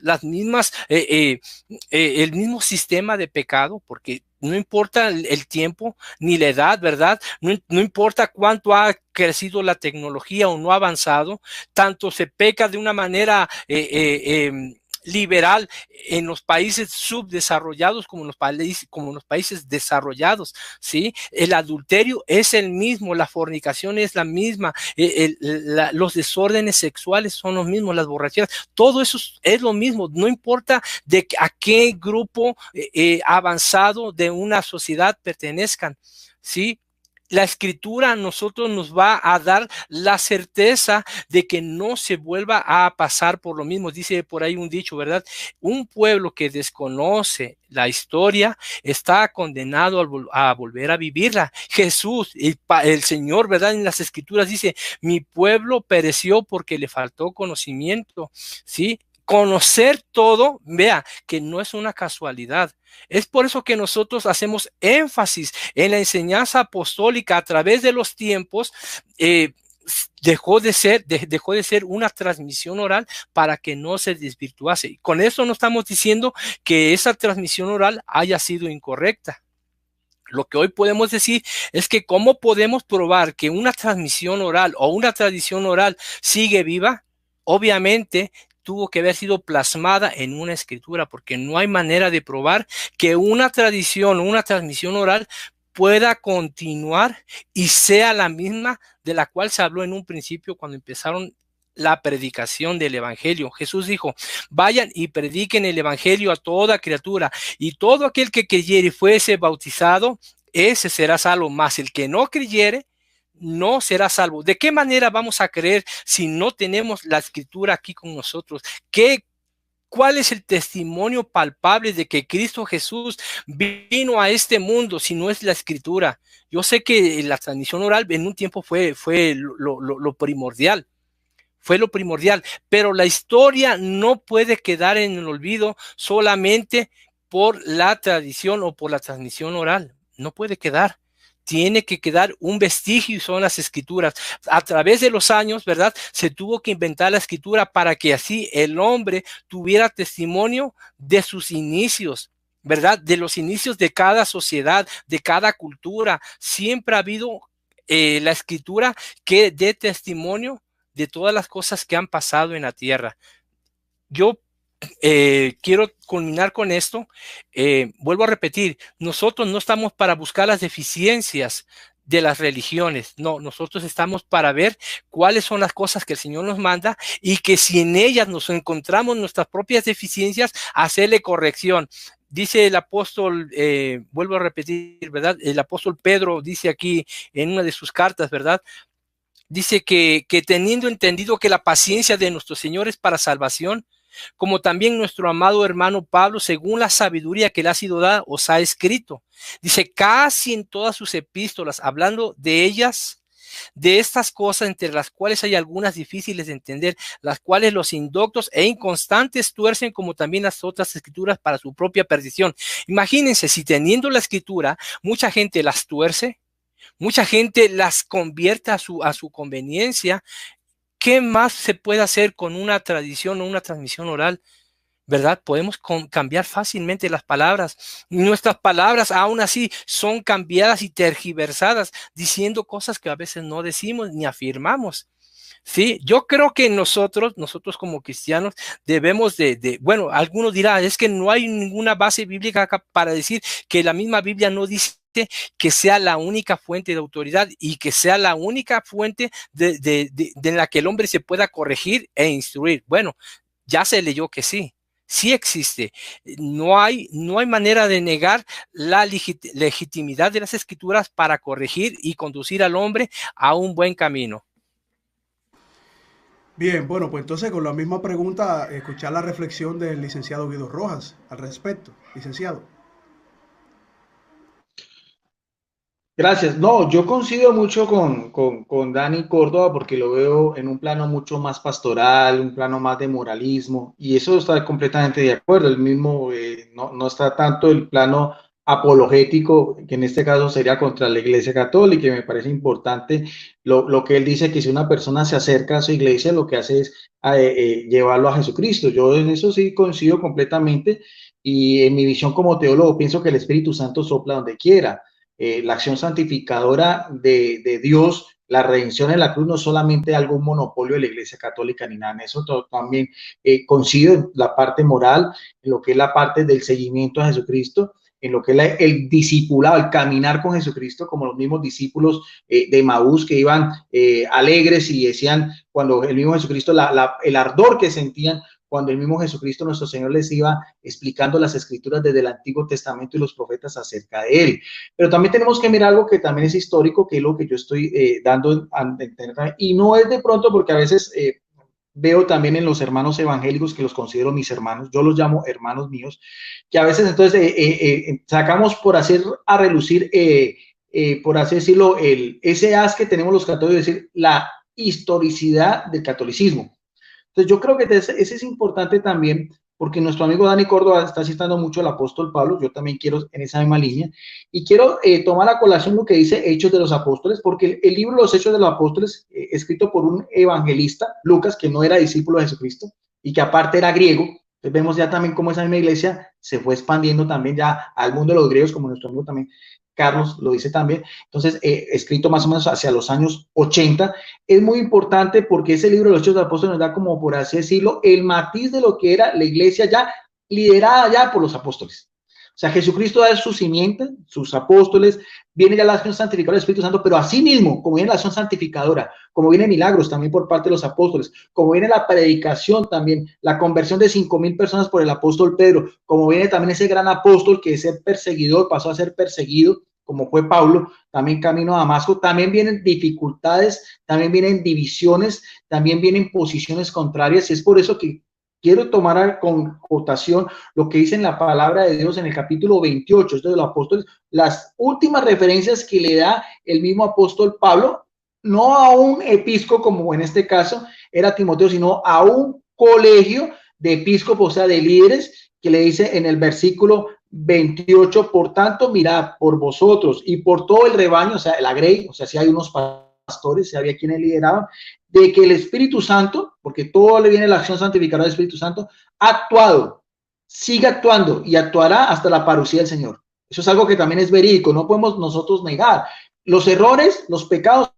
el mismo sistema de pecado, porque no importa el tiempo ni la edad, ¿verdad? No importa cuánto ha crecido la tecnología o no ha avanzado, tanto se peca de una manera liberal en los países subdesarrollados como en los países desarrollados, ¿sí? El adulterio es el mismo, la fornicación es la misma, los desórdenes sexuales son los mismos, las borracheras, todo eso es lo mismo, no importa a qué grupo avanzado de una sociedad pertenezcan, ¿sí? La escritura a nosotros nos va a dar la certeza de que no se vuelva a pasar por lo mismo. Dice por ahí un dicho, ¿verdad? Un pueblo que desconoce la historia está condenado a volver a vivirla. Jesús, el Señor, ¿verdad? En las escrituras dice, mi pueblo pereció porque le faltó conocimiento, ¿sí? Conocer todo, vea, que no es una casualidad. Es por eso que nosotros hacemos énfasis en la enseñanza apostólica a través de los tiempos. Dejó de ser una transmisión oral para que no se desvirtuase. Con eso no estamos diciendo que esa transmisión oral haya sido incorrecta. Lo que hoy podemos decir es que cómo podemos probar que una transmisión oral o una tradición oral sigue viva. Obviamente tuvo que haber sido plasmada en una escritura, porque no hay manera de probar que una tradición o una transmisión oral pueda continuar y sea la misma de la cual se habló en un principio cuando empezaron la predicación del evangelio. Jesús dijo, vayan y prediquen el evangelio a toda criatura, y todo aquel que creyere y fuese bautizado, ese será salvo, mas el que no creyere no será salvo. ¿De qué manera vamos a creer si no tenemos la escritura aquí con nosotros? ¿Cuál es el testimonio palpable de que Cristo Jesús vino a este mundo si no es la escritura? Yo sé que la transmisión oral en un tiempo fue lo primordial. Fue lo primordial, pero la historia no puede quedar en el olvido solamente por la tradición o por la transmisión oral. No puede quedar. Tiene que quedar un vestigio y son las escrituras. A través de los años, ¿verdad? Se tuvo que inventar la escritura para que así el hombre tuviera testimonio de sus inicios, ¿verdad? De los inicios de cada sociedad, de cada cultura. Siempre ha habido la escritura que dé testimonio de todas las cosas que han pasado en la tierra. Yo quiero culminar con esto. Vuelvo a repetir, nosotros no estamos para buscar las deficiencias de las religiones, no, nosotros estamos para ver cuáles son las cosas que el Señor nos manda y que si en ellas nos encontramos nuestras propias deficiencias, hacerle corrección. Dice el apóstol, vuelvo a repetir, ¿verdad? El apóstol Pedro dice aquí en una de sus cartas, ¿verdad? Dice que teniendo entendido que la paciencia de nuestro Señor es para salvación, como también nuestro amado hermano Pablo, según la sabiduría que le ha sido dada, os ha escrito. Dice, casi en todas sus epístolas, hablando de ellas, de estas cosas entre las cuales hay algunas difíciles de entender, las cuales los indoctos e inconstantes tuercen, como también las otras escrituras para su propia perdición. Imagínense, si teniendo la escritura, mucha gente las tuerce, mucha gente las convierte a su conveniencia. ¿Qué más se puede hacer con una tradición o una transmisión oral? ¿Verdad? Podemos cambiar fácilmente las palabras. Nuestras palabras aún así son cambiadas y tergiversadas, diciendo cosas que a veces no decimos ni afirmamos. Sí, yo creo que nosotros como cristianos debemos bueno, algunos dirán, es que no hay ninguna base bíblica para decir que la misma Biblia no dice que sea la única fuente de autoridad y que sea la única fuente de la que el hombre se pueda corregir e instruir. Bueno, ya se leyó que sí. Sí existe. No hay manera de negar la legitimidad de las escrituras para corregir y conducir al hombre a un buen camino. Bien, bueno, pues entonces con la misma pregunta, escuchar la reflexión del licenciado Guido Rojas al respecto. Licenciado. Gracias. No, yo coincido mucho con Dani Córdoba porque lo veo en un plano mucho más pastoral, un plano más de moralismo, y eso está completamente de acuerdo. El mismo no está tanto el plano apologético, que en este caso sería contra la Iglesia Católica, y me parece importante lo que él dice, que si una persona se acerca a su iglesia, lo que hace es llevarlo a Jesucristo. Yo en eso sí coincido completamente, y en mi visión como teólogo pienso que el Espíritu Santo sopla donde quiera. La acción santificadora de Dios, la redención en la cruz, no es solamente algún monopolio de la Iglesia Católica ni nada, en eso también coincido en la parte moral, en lo que es la parte del seguimiento a Jesucristo, en lo que es el discipulado, el caminar con Jesucristo, como los mismos discípulos de Maús que iban alegres y decían, cuando el mismo Jesucristo, el ardor que sentían cuando el mismo Jesucristo, nuestro Señor, les iba explicando las escrituras desde el Antiguo Testamento y los profetas acerca de él. Pero también tenemos que mirar algo que también es histórico, que es lo que yo estoy dando a entender, y no es de pronto porque a veces veo también en los hermanos evangélicos, que los considero mis hermanos, yo los llamo hermanos míos, que a veces entonces sacamos por hacer a relucir, por así decirlo, ese as que tenemos los católicos, es decir, la historicidad del catolicismo. Entonces yo creo que ese es importante también, porque nuestro amigo Dani Córdoba está citando mucho al apóstol Pablo, yo también quiero en esa misma línea, y quiero tomar a colación lo que dice Hechos de los Apóstoles, porque el libro Los Hechos de los Apóstoles, escrito por un evangelista, Lucas, que no era discípulo de Jesucristo, y que aparte era griego. Entonces vemos ya también cómo esa misma iglesia se fue expandiendo también ya al mundo de los griegos, como nuestro amigo también Carlos lo dice también. Entonces, escrito más o menos hacia los años 80, es muy importante porque ese libro de los Hechos de los Apóstoles nos da, como por así decirlo, el matiz de lo que era la iglesia ya liderada ya por los apóstoles. O sea, Jesucristo da su simiente, sus apóstoles, viene ya la acción santificadora del Espíritu Santo, pero así mismo, como viene la acción santificadora, como vienen milagros también por parte de los apóstoles, como viene la predicación también, la conversión de 5,000 personas por el apóstol Pedro, como viene también ese gran apóstol que de ser perseguidor pasó a ser perseguido, como fue Pablo, también camino a Damasco, también vienen dificultades, también vienen divisiones, también vienen posiciones contrarias, y es por eso que quiero tomar con cotación lo que dice en la palabra de Dios en el capítulo 28, esto de los apóstoles, las últimas referencias que le da el mismo apóstol Pablo, no a un episcopo como en este caso era Timoteo, sino a un colegio de episcopos, o sea, de líderes, que le dice en el versículo 28, por tanto, mirad por vosotros y por todo el rebaño, o sea, la grey, o sea, si hay unos pastores, si había quienes lideraban, de que el Espíritu Santo, porque todo le viene la acción santificadora del Espíritu Santo, ha actuado, sigue actuando y actuará hasta la parucía del Señor. Eso es algo que también es verídico, no podemos nosotros negar. Los errores, los pecados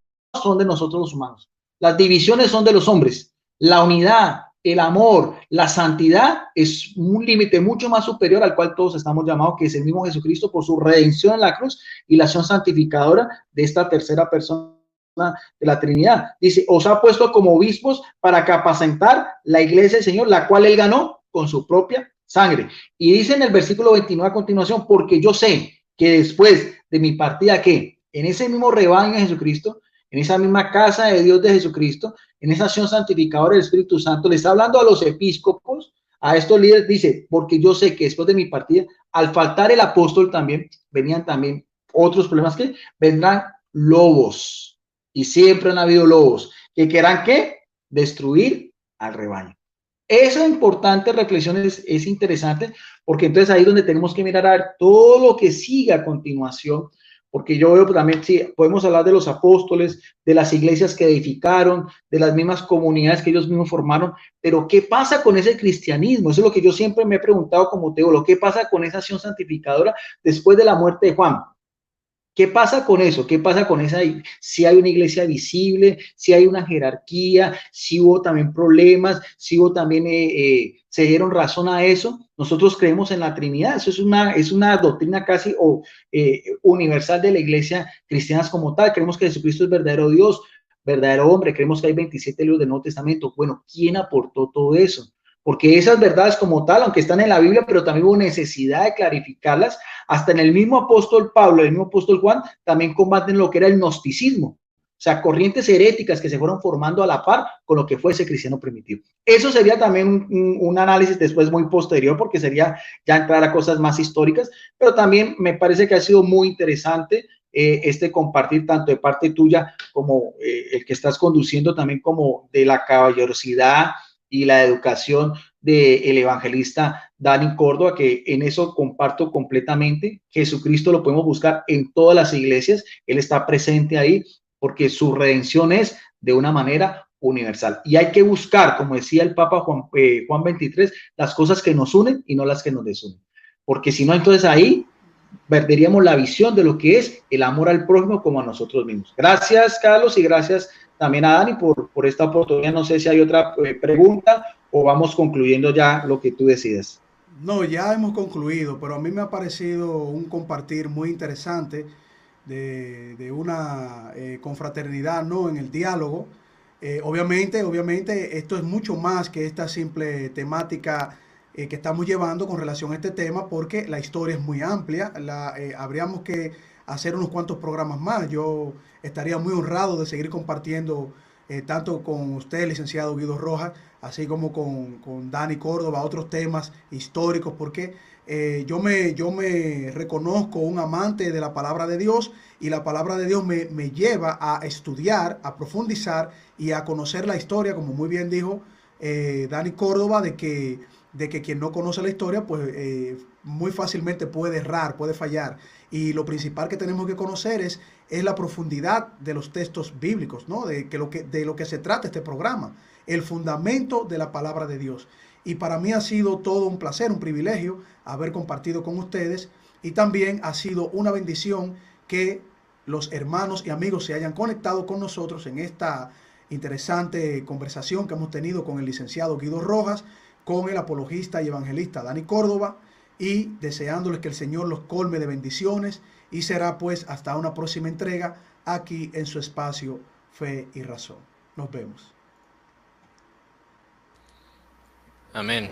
son de nosotros los humanos. Las divisiones son de los hombres. La unidad, el amor, la santidad es un límite mucho más superior al cual todos estamos llamados, que es el mismo Jesucristo por su redención en la cruz y la acción santificadora de esta tercera persona de la Trinidad. Dice, os ha puesto como obispos para capacitar la iglesia del Señor, la cual él ganó con su propia sangre. Y dice en el versículo 29 a continuación, porque yo sé que después de mi partida, que en ese mismo rebaño de Jesucristo, en esa misma casa de Dios de Jesucristo, en esa acción santificadora del Espíritu Santo, le está hablando a los episcopos, a estos líderes, dice, porque yo sé que después de mi partida, al faltar el apóstol también, venían también otros problemas, que vendrán lobos, y siempre han habido lobos, que quieran, ¿qué? Destruir al rebaño. Esa importante reflexión es interesante, porque entonces ahí es donde tenemos que mirar a ver todo lo que sigue a continuación, porque yo veo también, sí, podemos hablar de los apóstoles, de las iglesias que edificaron, de las mismas comunidades que ellos mismos formaron, pero ¿qué pasa con ese cristianismo? Eso es lo que yo siempre me he preguntado como teólogo, ¿qué pasa con esa acción santificadora después de la muerte de Juan? ¿Qué pasa con eso? ¿Qué pasa con esa? Si hay una iglesia visible, si hay una jerarquía, si hubo también problemas, si hubo también, se dieron razón a eso. Nosotros creemos en la Trinidad. Eso es una doctrina casi universal de la iglesia cristiana como tal. Creemos que Jesucristo es verdadero Dios, verdadero hombre. Creemos que hay 27 libros del Nuevo Testamento. Bueno, ¿quién aportó todo eso? Porque esas verdades como tal, aunque están en la Biblia, pero también hubo necesidad de clarificarlas. Hasta en el mismo apóstol Pablo, el mismo apóstol Juan, también combaten lo que era el gnosticismo. O sea, corrientes heréticas que se fueron formando a la par con lo que fue ese cristiano primitivo. Eso sería también un análisis después muy posterior, porque sería ya entrar a cosas más históricas, pero también me parece que ha sido muy interesante este compartir tanto de parte tuya como el que estás conduciendo, también como de la caballerosidad y la educación del evangelista Dani Córdoba, que en eso comparto completamente. Jesucristo lo podemos buscar en todas las iglesias, Él está presente ahí porque su redención es de una manera universal. Y hay que buscar, como decía el Papa Juan 23, las cosas que nos unen y no las que nos desunen. Porque si no, entonces ahí perderíamos la visión de lo que es el amor al prójimo como a nosotros mismos. Gracias, Carlos, y gracias también a Dani por esta oportunidad. No sé si hay otra pregunta o vamos concluyendo ya lo que tú decides. No, ya hemos concluido, pero a mí me ha parecido un compartir muy interesante de una confraternidad, ¿no? En el diálogo. Obviamente, esto es mucho más que esta simple temática que estamos llevando con relación a este tema, porque la historia es muy amplia. Habríamos que hacer unos cuantos programas más. Yo estaría muy honrado de seguir compartiendo tanto con usted, licenciado Guido Rojas, así como con Dani Córdoba, otros temas históricos, porque yo me reconozco un amante de la palabra de Dios, y la palabra de Dios me lleva a estudiar, a profundizar y a conocer la historia, como muy bien dijo Dani Córdoba, de que quien no conoce la historia, pues muy fácilmente puede errar, puede fallar. Y lo principal que tenemos que conocer es la profundidad de los textos bíblicos, ¿no? De lo que se trata este programa, el fundamento de la palabra de Dios. Y para mí ha sido todo un placer, un privilegio haber compartido con ustedes, y también ha sido una bendición que los hermanos y amigos se hayan conectado con nosotros en esta interesante conversación que hemos tenido con el licenciado Guido Rojas, con el apologista y evangelista Dani Córdoba, y deseándoles que el Señor los colme de bendiciones, y será pues hasta una próxima entrega aquí en su espacio Fe y Razón. Nos vemos. Amén.